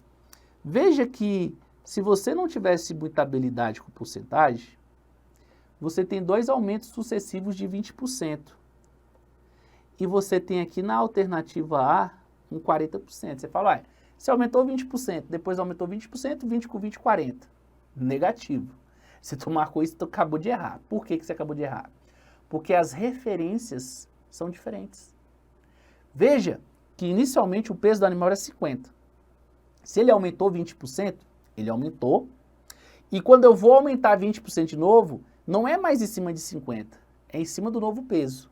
[SPEAKER 7] veja que se você não tivesse muita habilidade com porcentagem, você tem 2 aumentos sucessivos de 20%. E você tem aqui na alternativa A um 40%. Você fala, você aumentou 20%, depois aumentou 20%, 20 com 20, 40. Negativo. Se tu marcou isso, tu acabou de errar. Por que você acabou de errar? Porque as referências são diferentes. Veja que inicialmente o peso do animal era 50. Se ele aumentou 20%, ele aumentou. E quando eu vou aumentar 20% de novo, não é mais em cima de 50, é em cima do novo peso,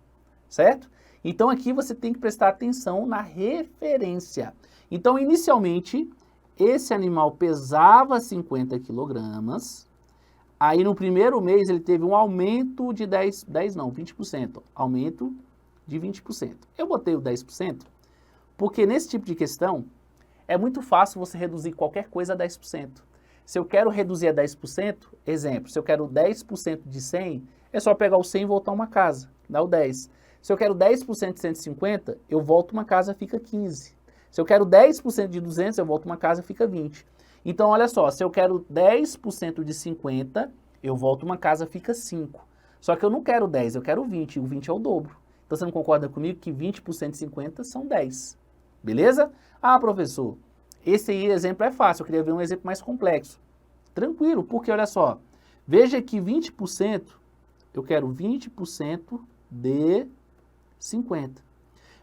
[SPEAKER 7] certo? Então aqui você tem que prestar atenção na referência. Então inicialmente esse animal pesava 50 quilogramas, aí no primeiro mês ele teve um aumento de 20%, aumento de 20%. Eu botei o 10% porque nesse tipo de questão é muito fácil você reduzir qualquer coisa a 10%. Se eu quero reduzir a 10%, exemplo, se eu quero 10% de 100, é só pegar o 100 e voltar uma casa, dá o 10. Se eu quero 10% de 150, eu volto uma casa, fica 15. Se eu quero 10% de 200, eu volto uma casa, fica 20. Então, olha só, se eu quero 10% de 50, eu volto uma casa, fica 5. Só que eu não quero 10, eu quero 20, e o 20 é o dobro. Então, você não concorda comigo que 20% de 50 são 10? Beleza? Ah, professor, esse aí exemplo é fácil, eu queria ver um exemplo mais complexo. Tranquilo, porque olha só, veja que 20%, eu quero 20% de 50.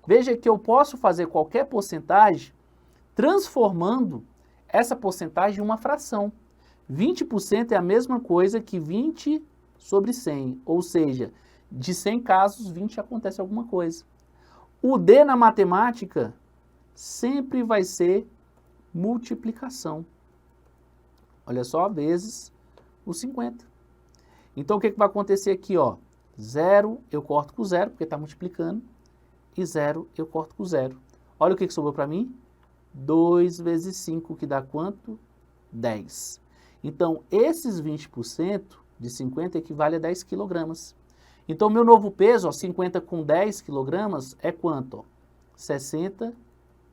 [SPEAKER 7] Veja que eu posso fazer qualquer porcentagem transformando essa porcentagem em uma fração. 20% é a mesma coisa que 20 sobre 100, ou seja, de 100 casos, 20 acontece alguma coisa. O D na matemática sempre vai ser multiplicação. Olha só, vezes os 50. Então, o que vai acontecer aqui, ó? 0 eu corto com 0, porque está multiplicando, e 0 eu corto com 0. Olha o que sobrou para mim. 2 vezes 5, que dá quanto? 10. Então, esses 20% de 50 equivale a 10 quilogramas. Então, meu novo peso, ó, 50 com 10 quilogramas, é quanto? Ó? 60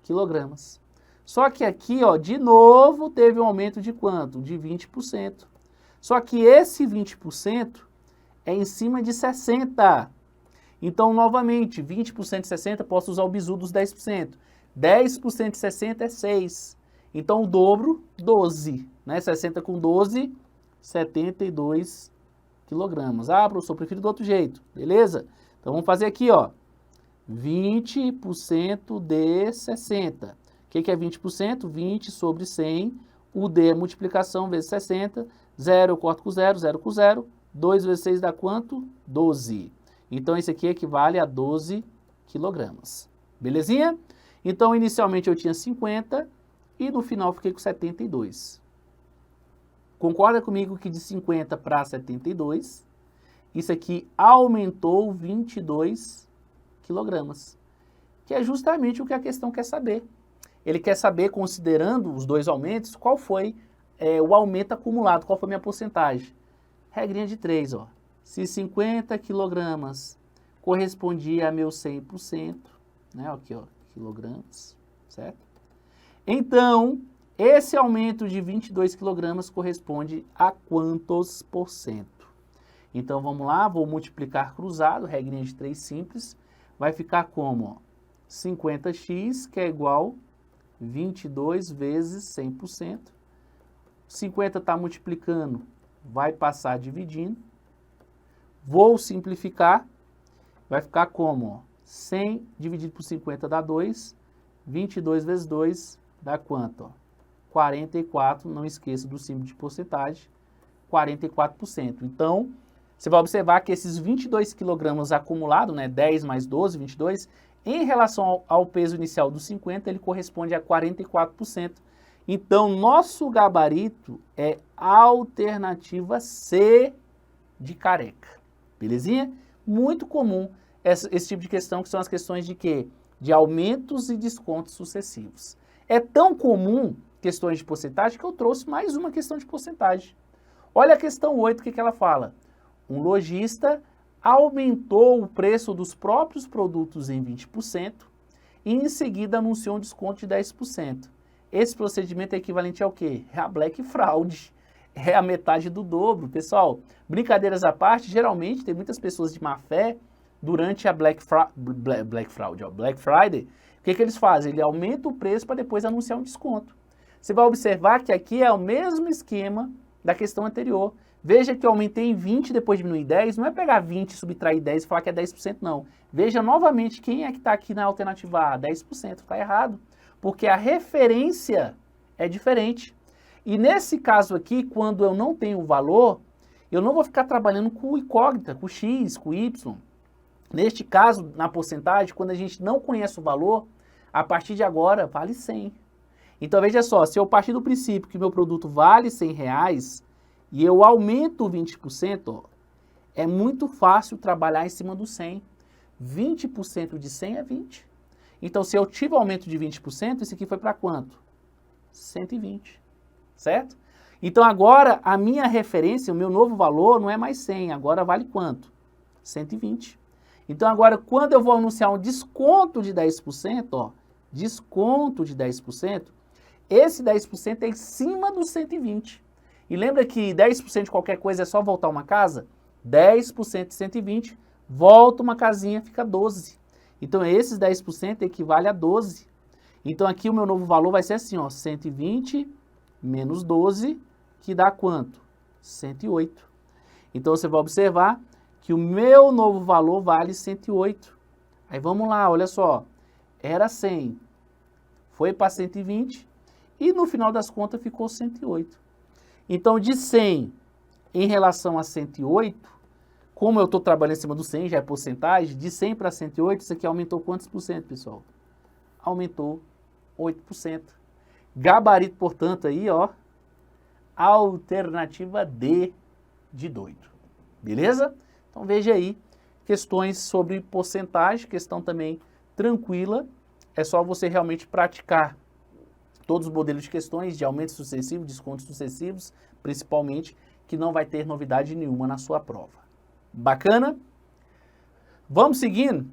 [SPEAKER 7] quilogramas. Só que aqui, ó, de novo, teve um aumento de quanto? De 20%. Só que esse 20% é em cima de 60. Então, novamente, 20% de 60, posso usar o bizu dos 10%. 10% de 60 é 6. Então, o dobro, 12. Né? 60 com 12, 72 quilogramas. Ah, professor, eu prefiro do outro jeito. Beleza? Então, vamos fazer aqui, ó. 20% de 60. O que é 20%? 20 sobre 100. O D é multiplicação vezes 60. 0 eu corto com 0, 0 com 0. 2 vezes 6 dá quanto? 12. Então, esse aqui equivale a 12 quilogramas. Belezinha? Então, inicialmente eu tinha 50 e no final fiquei com 72. Concorda comigo que de 50 para 72, isso aqui aumentou 22 quilogramas, que é justamente o que a questão quer saber. Ele quer saber, considerando os 2 aumentos, qual foi o aumento acumulado, qual foi a minha porcentagem. Regrinha de 3, ó. Se 50 quilogramas correspondia a meu 100%, né? Aqui, ó, quilogramas, certo? Então, esse aumento de 22 quilogramas corresponde a quantos por cento? Então, vamos lá, vou multiplicar cruzado, regrinha de 3 simples, vai ficar como? Ó, 50x, que é igual 22 vezes 100%. 50 está multiplicando, vai passar dividindo. Vou simplificar, vai ficar como? Ó, 100 dividido por 50 dá 2, 22 vezes 2 dá quanto? Ó? 44, não esqueça do símbolo de porcentagem, 44%. Então, você vai observar que esses 22 quilogramas acumulados, né, 10 mais 12, 22, em relação ao peso inicial dos 50, ele corresponde a 44%. Então, nosso gabarito é alternativa C de careca. Belezinha? Muito comum esse tipo de questão, que são as questões de quê? De aumentos e descontos sucessivos. É tão comum questões de porcentagem que eu trouxe mais uma questão de porcentagem. Olha a questão 8, o que ela fala? Um lojista aumentou o preço dos próprios produtos em 20% e em seguida anunciou um desconto de 10%. Esse procedimento é equivalente ao quê? É a Black Fraud. É a metade do dobro. Pessoal, brincadeiras à parte, geralmente tem muitas pessoas de má fé durante a Black Friday. O que eles fazem? Ele aumenta o preço para depois anunciar um desconto. Você vai observar que aqui é o mesmo esquema da questão anterior. Veja que eu aumentei em 20 e depois diminui em 10. Não é pegar 20 e subtrair 10 e falar que é 10%, não. Veja novamente quem é que está aqui na alternativa A. 10%. Está errado. Porque a referência é diferente. E nesse caso aqui, quando eu não tenho o valor, eu não vou ficar trabalhando com incógnita, com X, com Y. Neste caso, na porcentagem, quando a gente não conhece o valor, a partir de agora vale 100. Então veja só, se eu partir do princípio que meu produto vale R$100 e eu aumento 20%, ó, é muito fácil trabalhar em cima do 100. 20% de 100 é 20. Então se eu tive aumento de 20%, isso aqui foi para quanto? 120. Certo? Então agora a minha referência, o meu novo valor não é mais 100, agora vale quanto? 120. Então agora quando eu vou anunciar um desconto de 10%, ó, desconto de 10%, esse 10% é em cima do 120. E lembra que 10% de qualquer coisa é só voltar uma casa? 10% de 120, volta uma casinha, fica 12. Então esses 10% equivale a 12. Então aqui o meu novo valor vai ser assim, ó, 120 menos 12, que dá quanto? 108. Então você vai observar que o meu novo valor vale 108. Aí vamos lá, olha só. Era 100, foi para 120 e no final das contas ficou 108. Então de 100 em relação a 108, como eu estou trabalhando em cima do 100, já é porcentagem, de 100 para 108, isso aqui aumentou quantos por cento, pessoal? Aumentou 8%. Gabarito, portanto, aí, ó, alternativa D de doido. Beleza? Então veja aí, questões sobre porcentagem, questão também tranquila. É só você realmente praticar todos os modelos de questões de aumentos sucessivos, descontos sucessivos, principalmente, que não vai ter novidade nenhuma na sua prova. Bacana? Vamos seguindo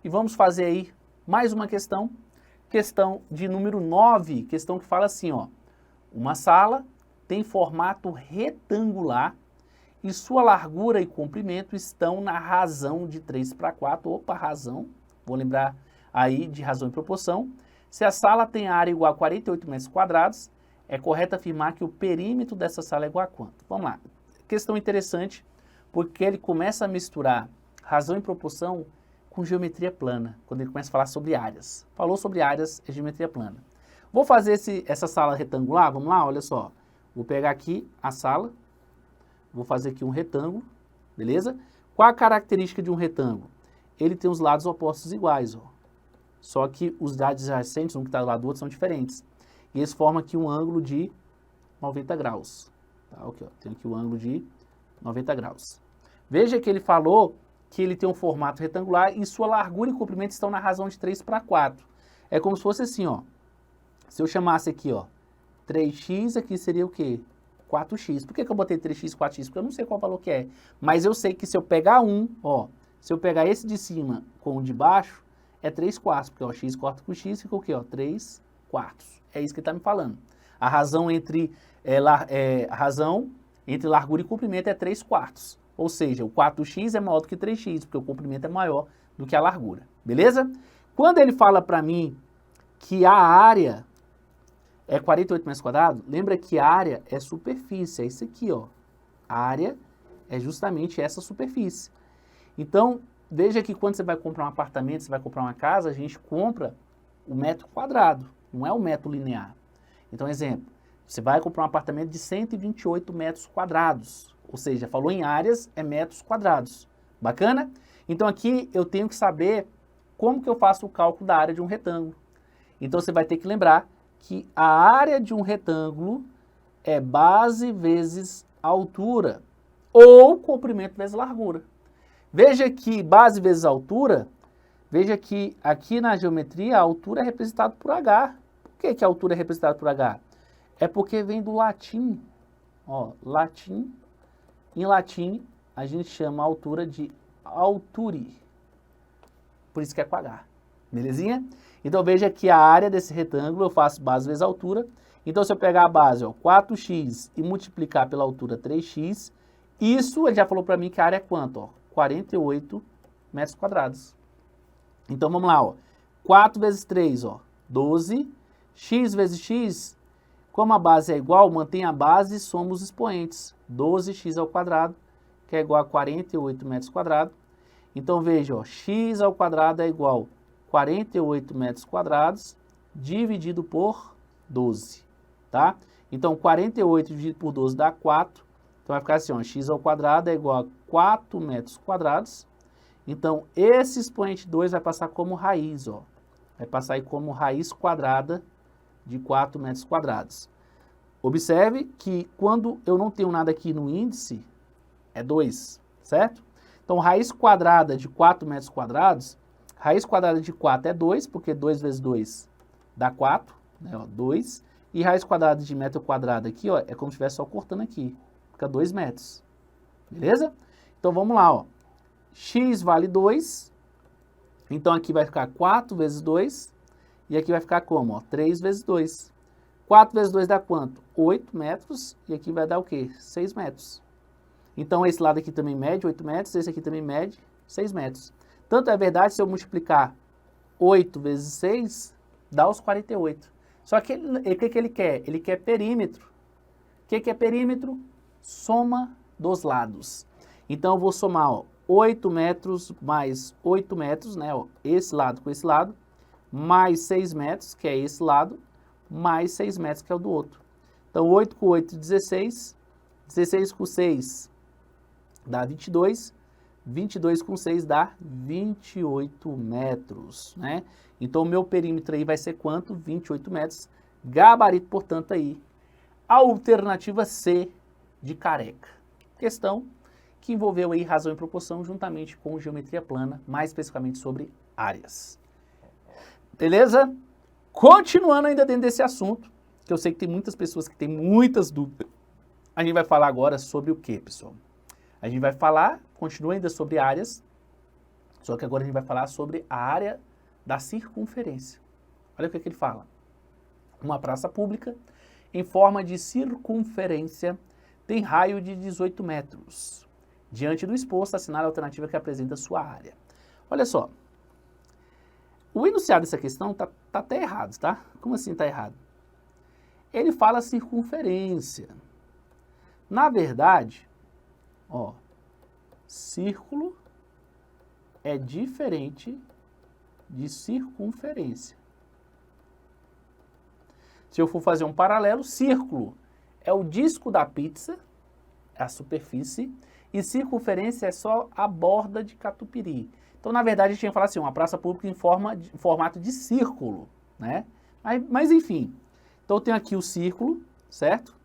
[SPEAKER 7] e vamos fazer aí mais uma questão. Questão de número 9, questão que fala assim, ó. Uma sala tem formato retangular e sua largura e comprimento estão na razão de 3/4. Opa, razão. Vou lembrar aí de razão e proporção. Se a sala tem área igual a 48 metros quadrados, é correto afirmar que o perímetro dessa sala é igual a quanto? Vamos lá. Questão interessante, porque ele começa a misturar razão e proporção com geometria plana, quando ele começa a falar sobre áreas. Falou sobre áreas, é geometria plana. Vou fazer essa sala retangular, vamos lá, olha só. Vou pegar aqui a sala, vou fazer aqui um retângulo, beleza? Qual a característica de um retângulo? Ele tem os lados opostos iguais, ó. Só que os lados adjacentes, um que está do lado do outro, são diferentes. E eles formam aqui um ângulo de 90 graus. Tá, ok, ó. Tem aqui um ângulo de 90 graus. Veja que ele falou que ele tem um formato retangular e sua largura e comprimento estão na razão de 3/4. É como se fosse assim, ó. Se eu chamasse aqui, ó, 3x, aqui seria o quê? 4x. Por que eu botei 3x, 4x? Porque eu não sei qual valor que é. Mas eu sei que se eu pegar um, ó, se eu pegar esse de cima com o de baixo, é 3/4. Porque, ó, x corta com x, fica o quê, ó? 3/4. É isso que ele está me falando. A razão entre, largura e comprimento é 3/4. Ou seja, o 4x é maior do que 3x, porque o comprimento é maior do que a largura. Beleza? Quando ele fala para mim que a área é 48 metros quadrados, lembra que área é superfície, é isso aqui, ó. A área é justamente essa superfície. Então, veja que quando você vai comprar um apartamento, você vai comprar uma casa, a gente compra o metro quadrado, não é o metro linear. Então, exemplo, você vai comprar um apartamento de 128 metros quadrados, ou seja, falou em áreas, é metros quadrados. Bacana? Então, aqui eu tenho que saber como que eu faço o cálculo da área de um retângulo. Então, você vai ter que lembrar que a área de um retângulo é base vezes altura, ou comprimento vezes largura. Veja que base vezes altura, veja que aqui na geometria a altura é representada por H. Por que a altura é representada por H? É porque vem do latim. Ó, latim. Em latim, a gente chama a altura de alturi. Por isso que é com H. Belezinha? Então veja que a área desse retângulo eu faço base vezes altura. Então se eu pegar a base, ó, 4x e multiplicar pela altura 3x, isso ele já falou para mim que a área é quanto? Ó, 48 metros quadrados. Então vamos lá, ó. 4 vezes 3, ó, 12. X vezes x, como a base é igual, mantém a base e soma os expoentes. 12x ao quadrado, que é igual a 48 metros quadrados. Então veja, ó, x ao quadrado é igual a 48 metros quadrados dividido por 12, tá? Então 48 dividido por 12 dá 4. Então vai ficar assim, ó, x ao quadrado é igual a 4 metros quadrados. Então esse expoente 2 vai passar como raiz, ó. Vai passar aí como raiz quadrada de 4 metros quadrados. Observe que quando eu não tenho nada aqui no índice, é 2, certo? Então raiz quadrada de 4 metros quadrados, raiz quadrada de 4 é 2, porque 2 vezes 2 dá 4, né, ó, 2. E raiz quadrada de metro quadrado aqui, ó, é como se estivesse só cortando aqui. Fica 2 metros. Beleza? Então vamos lá, ó. X vale 2. Então aqui vai ficar 4 vezes 2. E aqui vai ficar como? Ó, 3 vezes 2. 4 vezes 2 dá quanto? 8 metros. E aqui vai dar o quê? 6 metros. Então esse lado aqui também mede 8 metros. Esse aqui também mede 6 metros. Tanto é verdade, se eu multiplicar 8 vezes 6, dá os 48. Só que o que ele quer? Ele quer perímetro. O que é perímetro? Soma dos lados. Então eu vou somar, ó, 8 metros mais 8 metros, né? Ó, esse lado com esse lado, mais 6 metros, que é esse lado, mais 6 metros, que é o do outro. Então 8 com 8, 16. 16 com 6 dá 22. 22 com 6 dá 28 metros, né? Então o meu perímetro aí vai ser quanto? 28 metros. Gabarito, portanto, aí. A alternativa C de Careca. Questão que envolveu aí razão e proporção juntamente com geometria plana, mais especificamente sobre áreas. Beleza? Continuando ainda dentro desse assunto, que eu sei que tem muitas pessoas que têm muitas dúvidas. A gente vai falar agora sobre o que, pessoal? A gente vai falar, continua ainda sobre áreas, só que agora a gente vai falar sobre a área da circunferência. Olha o que ele fala. Uma praça pública em forma de circunferência tem raio de 18 metros. Diante do exposto, assinale a alternativa que apresenta sua área. Olha só. O enunciado dessa questão tá até errado, tá? Como assim tá errado? Ele fala circunferência. Na verdade, ó, círculo é diferente de circunferência. Se eu for fazer um paralelo, círculo é o disco da pizza, é a superfície, e circunferência é só a borda de catupiry. Então, na verdade, a gente tinha que falar assim, uma praça pública em formato de círculo, né? Mas enfim, então eu tenho aqui o círculo, certo?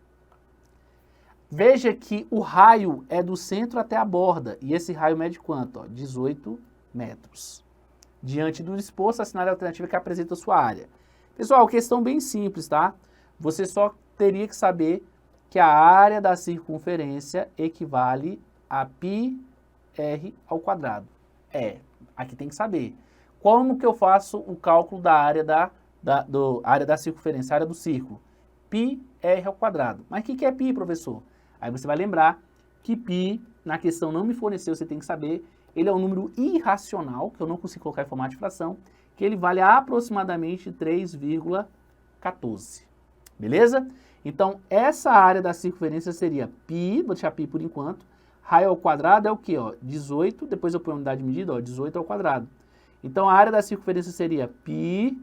[SPEAKER 7] Veja que o raio é do centro até a borda, e esse raio mede quanto? Ó, 18 metros. Diante do exposto, assinale a alternativa que apresenta a sua área. Pessoal, questão bem simples, tá? Você só teria que saber que a área da circunferência equivale a πr ao quadrado. Aqui tem que saber. Como que eu faço o cálculo da área área da circunferência, área do círculo? πr ao quadrado. Mas o que é π, professor? Aí você vai lembrar que π, na questão não me forneceu, você tem que saber, ele é um número irracional, que eu não consigo colocar em formato de fração, que ele vale aproximadamente 3,14. Beleza? Então, essa área da circunferência seria π, vou deixar π por enquanto. Raio ao quadrado é o quê? Ó? 18, depois eu ponho a unidade de medida, ó, 18 ao quadrado. Então, a área da circunferência seria π.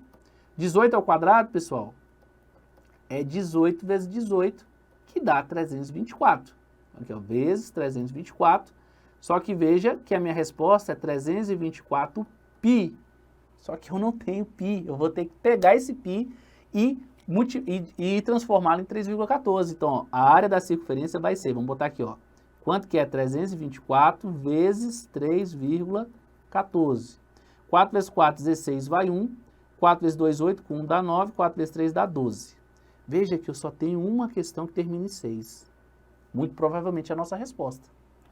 [SPEAKER 7] 18 ao quadrado, pessoal, é 18 vezes 18, que dá 324. Aqui, ó, vezes 324. Só que veja que a minha resposta é 324 π. Só que eu não tenho π. Eu vou ter que pegar esse π e transformá-lo em 3,14. Então, ó, a área da circunferência vai ser, vamos botar aqui, ó, quanto que é 324 vezes 3,14. 4 vezes 4, 16, vai 1. 4 vezes 2, 8, com 1 dá 9. 4 vezes 3 dá 12. Veja que eu só tenho uma questão que termina em 6. Muito provavelmente é a nossa resposta.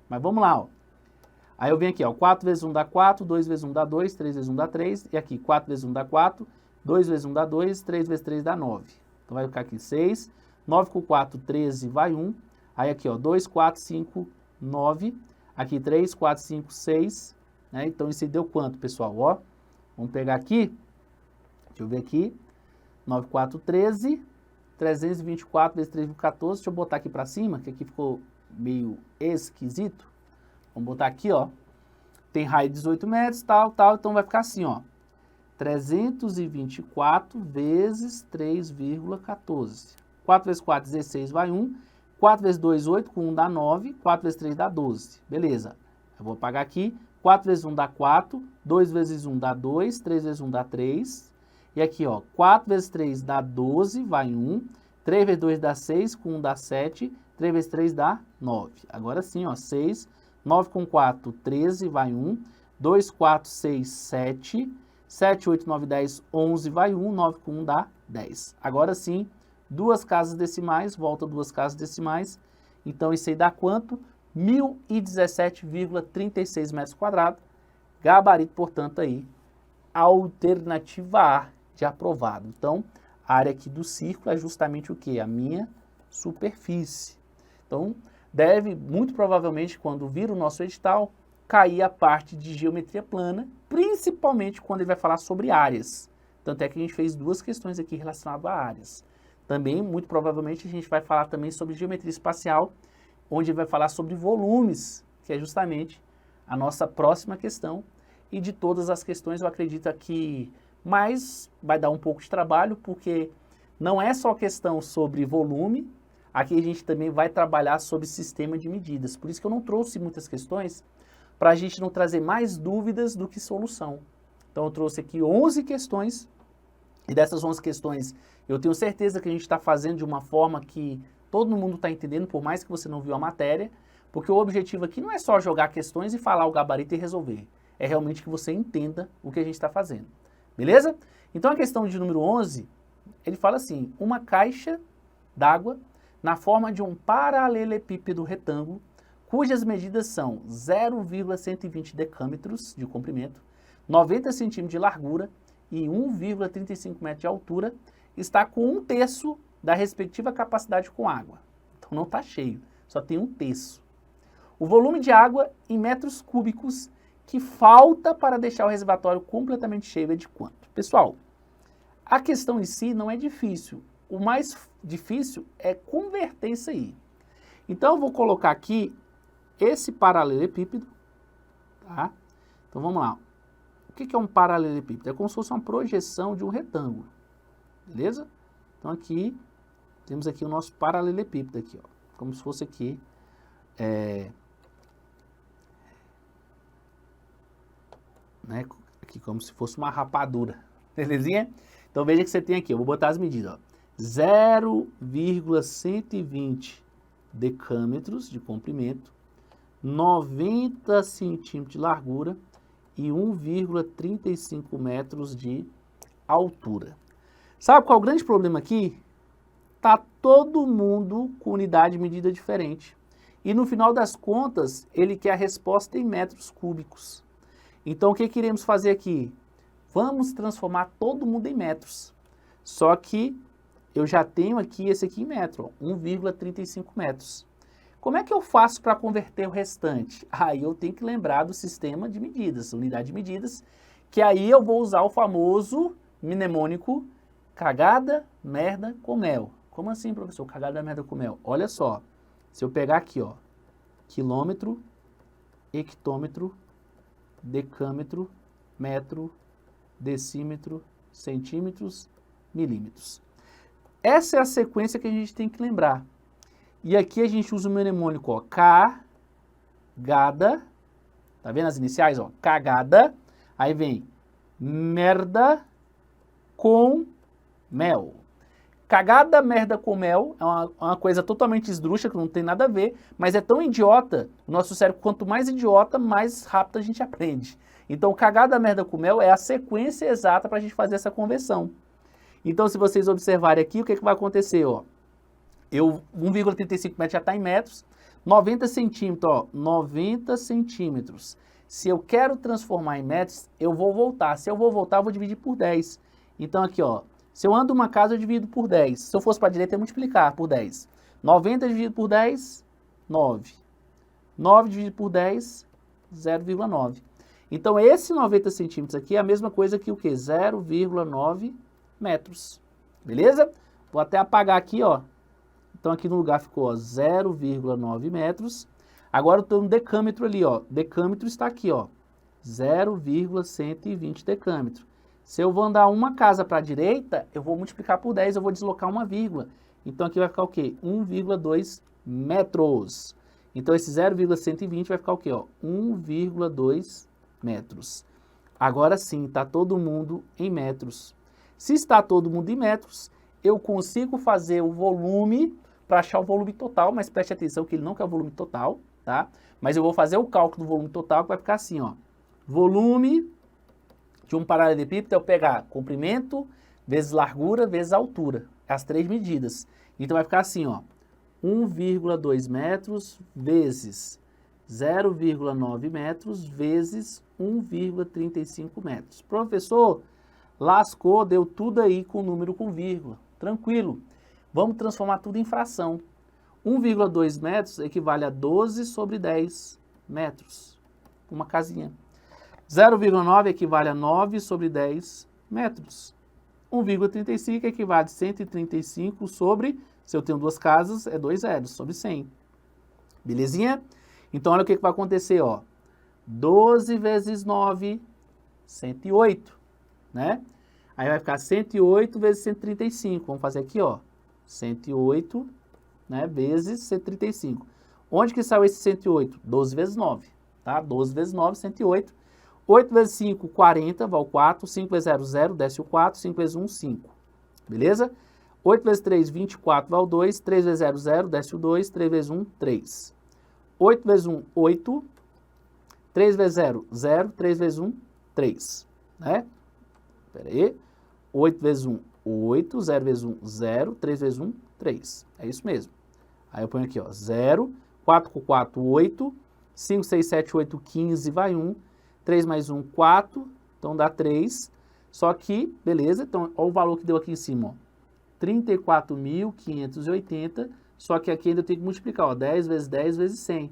[SPEAKER 7] Mas vamos lá, ó. Aí eu venho aqui, ó, 4 vezes 1 dá 4, 2 vezes 1 dá 2, 3 vezes 1 dá 3. E aqui, 4 vezes 1 dá 4, 2 vezes 1 dá 2, 3 vezes 3 dá 9. Então vai ficar aqui 6. 9 com 4, 13, vai 1. Aí aqui, ó, 2, 4, 5, 9. Aqui 3, 4, 5, 6. Né? Então isso aí deu quanto, pessoal? Ó, vamos pegar aqui. Deixa eu ver aqui. 9, 4, 13. 324 vezes 3,14. Deixa eu botar aqui para cima, que aqui ficou meio esquisito. Vamos botar aqui, ó. Tem raio de 18 metros, tal. Então vai ficar assim, ó. 324 vezes 3,14. 4 vezes 4, 16, vai 1. 4 vezes 2, 8, com 1 dá 9. 4 vezes 3 dá 12. Beleza. Eu vou apagar aqui. 4 vezes 1 dá 4. 2 vezes 1 dá 2. 3 vezes 1 dá 3. E aqui, ó, 4 vezes 3 dá 12, vai 1. 3 vezes 2 dá 6, com 1 dá 7. 3 vezes 3 dá 9. Agora sim, ó, 6. 9 com 4, 13, vai 1. 2, 4, 6, 7. 7, 8, 9, 10, 11, vai 1. 9 com 1 dá 10. Agora sim, duas casas decimais, volta duas casas decimais. Então, isso aí dá quanto? 1.017,36 metros quadrados. Gabarito, portanto, aí, alternativa A de aprovado. Então, a área aqui do círculo é justamente o quê? A minha superfície. Então, deve, muito provavelmente, quando vir o nosso edital, cair a parte de geometria plana, principalmente quando ele vai falar sobre áreas. Tanto é que a gente fez duas questões aqui relacionadas a áreas. Também, muito provavelmente, a gente vai falar também sobre geometria espacial, onde ele vai falar sobre volumes, que é justamente a nossa próxima questão. E de todas as questões, eu acredito que mais vai dar um pouco de trabalho, porque não é só questão sobre volume, aqui a gente também vai trabalhar sobre sistema de medidas. Por isso que eu não trouxe muitas questões, para a gente não trazer mais dúvidas do que solução. Então eu trouxe aqui 11 questões, e dessas 11 questões eu tenho certeza que a gente está fazendo de uma forma que todo mundo está entendendo, por mais que você não viu a matéria, porque o objetivo aqui não é só jogar questões e falar o gabarito e resolver. É realmente que você entenda o que a gente está fazendo. Beleza? Então a questão de número 11, ele fala assim, uma caixa d'água na forma de um paralelepípedo retângulo, cujas medidas são 0,120 decâmetros de comprimento, 90 centímetros de largura e 1,35 metros de altura, está com 1/3 da respectiva capacidade com água. Então não está cheio, só tem 1/3. O volume de água em metros cúbicos que falta para deixar o reservatório completamente cheio é de quanto? Pessoal, a questão em si não é difícil. O mais difícil é converter isso aí. Então, eu vou colocar aqui esse paralelepípedo, tá? Então, vamos lá. O que é um paralelepípedo? É como se fosse uma projeção de um retângulo, beleza? Então, aqui, temos aqui o nosso paralelepípedo aqui, ó. Como se fosse aqui, né? Aqui como se fosse uma rapadura, belezinha? Então veja que você tem aqui, eu vou botar as medidas, ó. 0,120 decâmetros de comprimento, 90 centímetros de largura e 1,35 metros de altura. Sabe qual é o grande problema aqui? Tá todo mundo com unidade de medida diferente. E no final das contas, ele quer a resposta em metros cúbicos. Então, o que iremos fazer aqui? Vamos transformar todo mundo em metros. Só que eu já tenho aqui esse aqui em metro, 1,35 metros. Como é que eu faço para converter o restante? Aí eu tenho que lembrar do sistema de medidas, unidade de medidas, Que aí eu vou usar o famoso mnemônico cagada, merda com mel. Como assim, professor? Cagada, merda com mel. Olha só, se eu pegar aqui, ó, quilômetro, hectômetro, decâmetro, metro, decímetro, centímetros, milímetros. Essa é a sequência que a gente tem que lembrar. E aqui a gente usa o mnemônico, ó, cagada, tá vendo as iniciais, ó, cagada, aí vem merda com mel. Cagada, merda com mel é uma coisa totalmente esdrúxula, que não tem nada a ver, mas é tão idiota, o nosso cérebro, quanto mais idiota, mais rápido a gente aprende. Então, cagada, merda com mel é a sequência exata para a gente fazer essa conversão. Então, se vocês observarem aqui, o que vai acontecer? Ó? 1,35 metros já está em metros, 90 centímetros, ó, 90 centímetros. Se eu quero transformar em metros, eu vou voltar. Se eu vou voltar, eu vou dividir por 10. Então, aqui, ó, se eu ando uma casa, eu divido por 10. Se eu fosse para a direita, eu ia multiplicar por 10. 90 dividido por 10, 9. 9 dividido por 10, 0,9. Então, esse 90 centímetros aqui é a mesma coisa que o quê? 0,9 metros. Beleza? Vou até apagar aqui, ó. Então, aqui no lugar ficou 0,9 metros. Agora eu estou no decâmetro ali, ó. Decâmetro está aqui, ó. 0,120 decâmetro. Se eu vou andar uma casa para a direita, eu vou multiplicar por 10, eu vou deslocar uma vírgula. Então, aqui vai ficar o quê? 1,2 metros. Então, esse 0,120 vai ficar o quê? Ó? 1,2 metros. Agora sim, está todo mundo em metros. Se está todo mundo em metros, eu consigo fazer o volume para achar o volume total, mas preste atenção que ele não quer o volume total, tá? Mas eu vou fazer o cálculo do volume total, que vai ficar assim, ó. Volume de um paralelepípedo é eu pegar comprimento vezes largura vezes altura. As três medidas. Então vai ficar assim, ó. 1,2 metros vezes 0,9 metros vezes 1,35 metros. Professor, lascou, deu tudo aí com número com vírgula. Tranquilo. Vamos transformar tudo em fração. 1,2 metros equivale a 12 sobre 10 metros. Uma casinha. 0,9 equivale a 9 sobre 10 metros. 1,35 equivale a 135 sobre, se eu tenho duas casas, é 2 zeros, sobre 100. Belezinha? Então, olha o que vai acontecer, ó. 12 vezes 9, 108, né? Aí vai ficar 108 vezes 135. Vamos fazer aqui, ó. 108, né, vezes 135. Onde que saiu esse 108? 12 vezes 9, tá? 12 vezes 9, 108. 8 vezes 5, 40, vai ao 4. 5 vezes 0, 0, desce o 4. 5 vezes 1, 5. Beleza? 8 vezes 3, 24, vai ao 2. 3 vezes 0, 0, desce o 2. 3 vezes 1, 3. 8 vezes 1, 8. 3 vezes 0, 0. 3 vezes 1, 3. Né? Espera aí. 8 vezes 1, 8. 0 vezes 1, 0. 3 vezes 1, 3. É isso mesmo. Aí eu ponho aqui, ó, 0. 4 com 4, 8. 5, 6, 7, 8, 15, vai 1. 3 mais 1, 4, então dá 3, só que, beleza, então olha o valor que deu aqui em cima, ó, 34.580, só que aqui ainda eu tenho que multiplicar, ó, 10 vezes 10 vezes 100.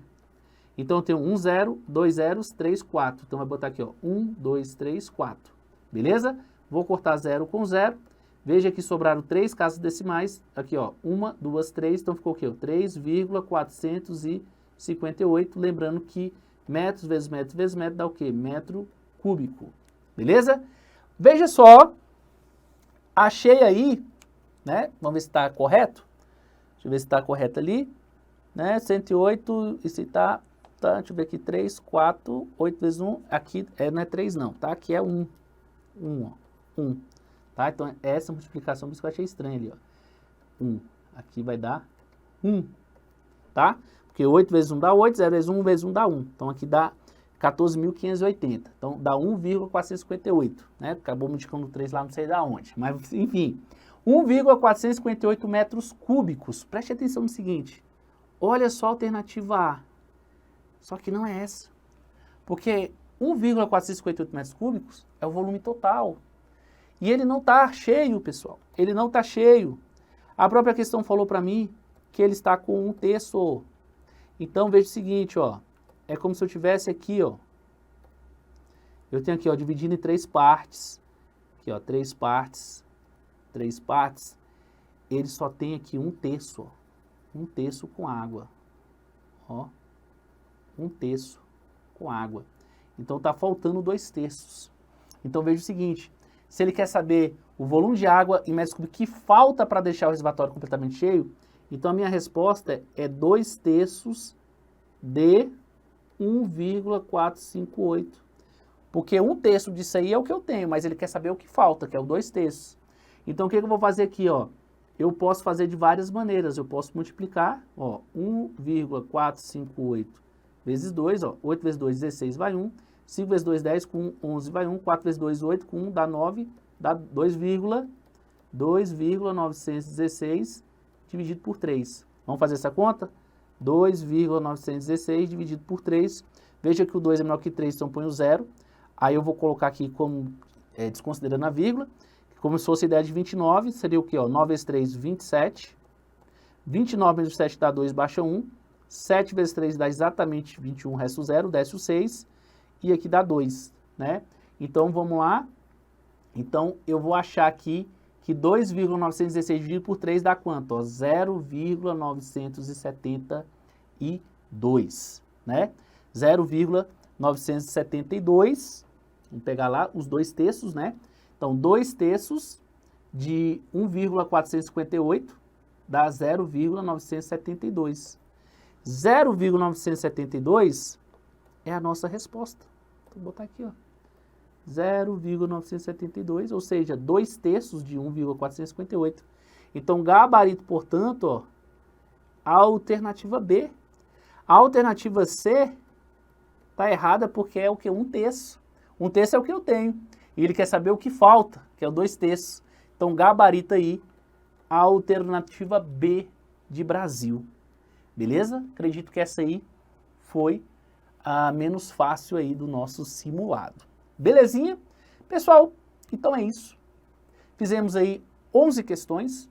[SPEAKER 7] Então eu tenho 1 zero, 2 zeros, 3, 4, então vai botar aqui, ó, 1, 2, 3, 4, beleza? Vou cortar 0 com 0, veja que sobraram 3 casas decimais, aqui ó, 1, 2, 3, então ficou o quê? 3,458, lembrando que metros vezes metro vezes metro dá o quê? Metro cúbico. Beleza? Veja só. Achei aí, né? Vamos ver se está correto. Deixa eu ver se está correto ali. Né? 108, e se está... Tá, deixa eu ver aqui. 3, 4, 8 vezes 1. Aqui não é 3 não, tá? Aqui é 1. 1, ó. 1. Tá? Então, essa multiplicação, por isso que eu achei estranho ali, ó. 1. Aqui vai dar 1. Tá? Porque 8 vezes 1 dá 8, 0 vezes 1 vezes 1 dá 1. Então, aqui dá 14.580. Então, dá 1,458. Né? Acabou multiplicando 3 lá, não sei da onde. Mas, enfim, 1,458 metros cúbicos. Preste atenção no seguinte. Olha só a alternativa A. Só que não é essa. Porque 1,458 metros cúbicos é o volume total. E ele não está cheio, pessoal. Ele não está cheio. A própria questão falou para mim que ele está com 1/3. Então, veja o seguinte, ó. É como se eu tivesse aqui, ó. Eu tenho aqui, ó, dividindo em 3 partes. Aqui, ó, 3 partes. 3 partes. Ele só tem aqui 1/3, ó. 1/3 com água. Ó. 1/3 com água. Então tá faltando 2/3. Então veja o seguinte, se ele quer saber o volume de água em metros cúbicos que falta para deixar o reservatório completamente cheio, então a minha resposta é 2/3 de 1,458. Porque 1/3 disso aí é o que eu tenho, mas ele quer saber o que falta, que é o 2/3. Então o que eu vou fazer aqui, ó? Eu posso fazer de várias maneiras. Eu posso multiplicar, ó, 1,458 vezes 2, ó, 8 vezes 2, 16, vai 1. 5 vezes 2, 10, com 1, 11, vai 1. 4 vezes 2, 8, com 1, dá 9, dá 2,916 dividido por 3. Vamos fazer essa conta? 2,916 dividido por 3. Veja que o 2 é menor que 3, então põe o 0. Aí eu vou colocar aqui como, desconsiderando a vírgula, como se fosse a ideia de 29, seria o quê? Ó? 9 vezes 3, 27. 29 menos 7 dá 2, baixa 1. 7 vezes 3 dá exatamente 21, resta o 0, desce o 6. E aqui dá 2, né? Então, vamos lá. Então, eu vou achar aqui que 2,916 dividido por 3 dá quanto? Ó? 0,972, né? 0,972, vamos pegar lá os 2/3, né? Então, 2/3 de 1,458 dá 0,972. 0,972 é a nossa resposta. Vou botar aqui, ó. 0,972, ou seja, 2/3 de 1,458. Então, gabarito, portanto, ó, a alternativa B. A alternativa C está errada porque é o que? 1/3. 1/3 é o que eu tenho. E ele quer saber o que falta, que é o 2/3. Então, gabarita aí a alternativa B de Brasil. Beleza? Acredito que essa aí foi a menos fácil aí do nosso simulado. Belezinha? Pessoal, então é isso. Fizemos aí 11 questões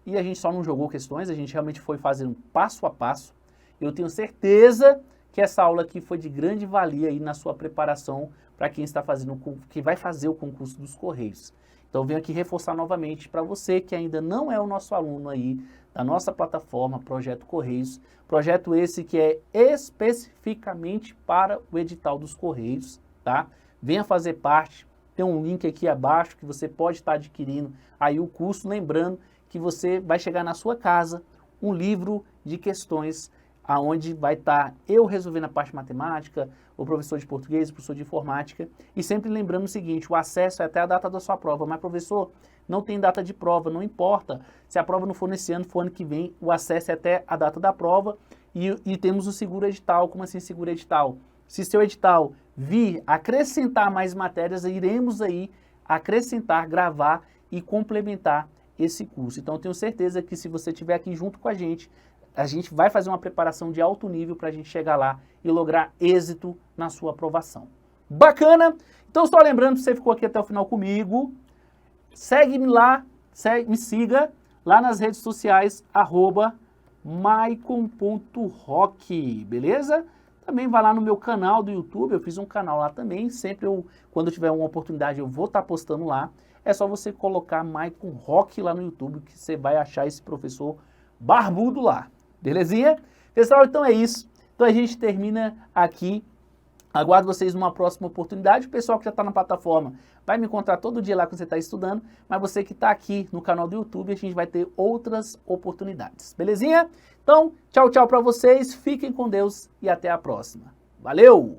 [SPEAKER 7] e a gente só não jogou questões, a gente realmente foi fazendo passo a passo. Eu tenho certeza que essa aula aqui foi de grande valia aí na sua preparação para quem está fazendo, que vai fazer o concurso dos Correios. Então venho aqui reforçar novamente para você que ainda não é o nosso aluno aí da nossa plataforma Projeto Correios, projeto esse que é especificamente para o edital dos Correios, tá? Venha fazer parte, tem um link aqui abaixo que você pode estar adquirindo aí o curso, lembrando que você vai chegar na sua casa um livro de questões aonde vai estar eu resolvendo a parte matemática, o professor de português, o professor de informática, e sempre lembrando o seguinte, o acesso é até a data da sua prova, mas professor, não tem data de prova, não importa, se a prova não for nesse ano, for ano que vem, o acesso é até a data da prova, e temos o seguro edital. Como assim seguro edital? Se seu edital vir acrescentar mais matérias, iremos aí acrescentar, gravar e complementar esse curso. Então eu tenho certeza que se você estiver aqui junto com a gente vai fazer uma preparação de alto nível para a gente chegar lá e lograr êxito na sua aprovação. Bacana? Então só lembrando, se você ficou aqui até o final comigo, segue-me lá, me siga lá nas redes sociais, @maicon.rock, beleza? Também vai lá no meu canal do YouTube, eu fiz um canal lá também, sempre quando eu tiver uma oportunidade eu vou estar postando lá. É só você colocar Maicon Rock lá no YouTube que você vai achar esse professor barbudo lá. Belezinha? Pessoal, então é isso. Então a gente termina aqui. Aguardo vocês numa próxima oportunidade. O pessoal que já está na plataforma vai me encontrar todo dia lá quando você está estudando. Mas você que está aqui no canal do YouTube, a gente vai ter outras oportunidades. Belezinha? Então, tchau, tchau para vocês. Fiquem com Deus e até a próxima. Valeu!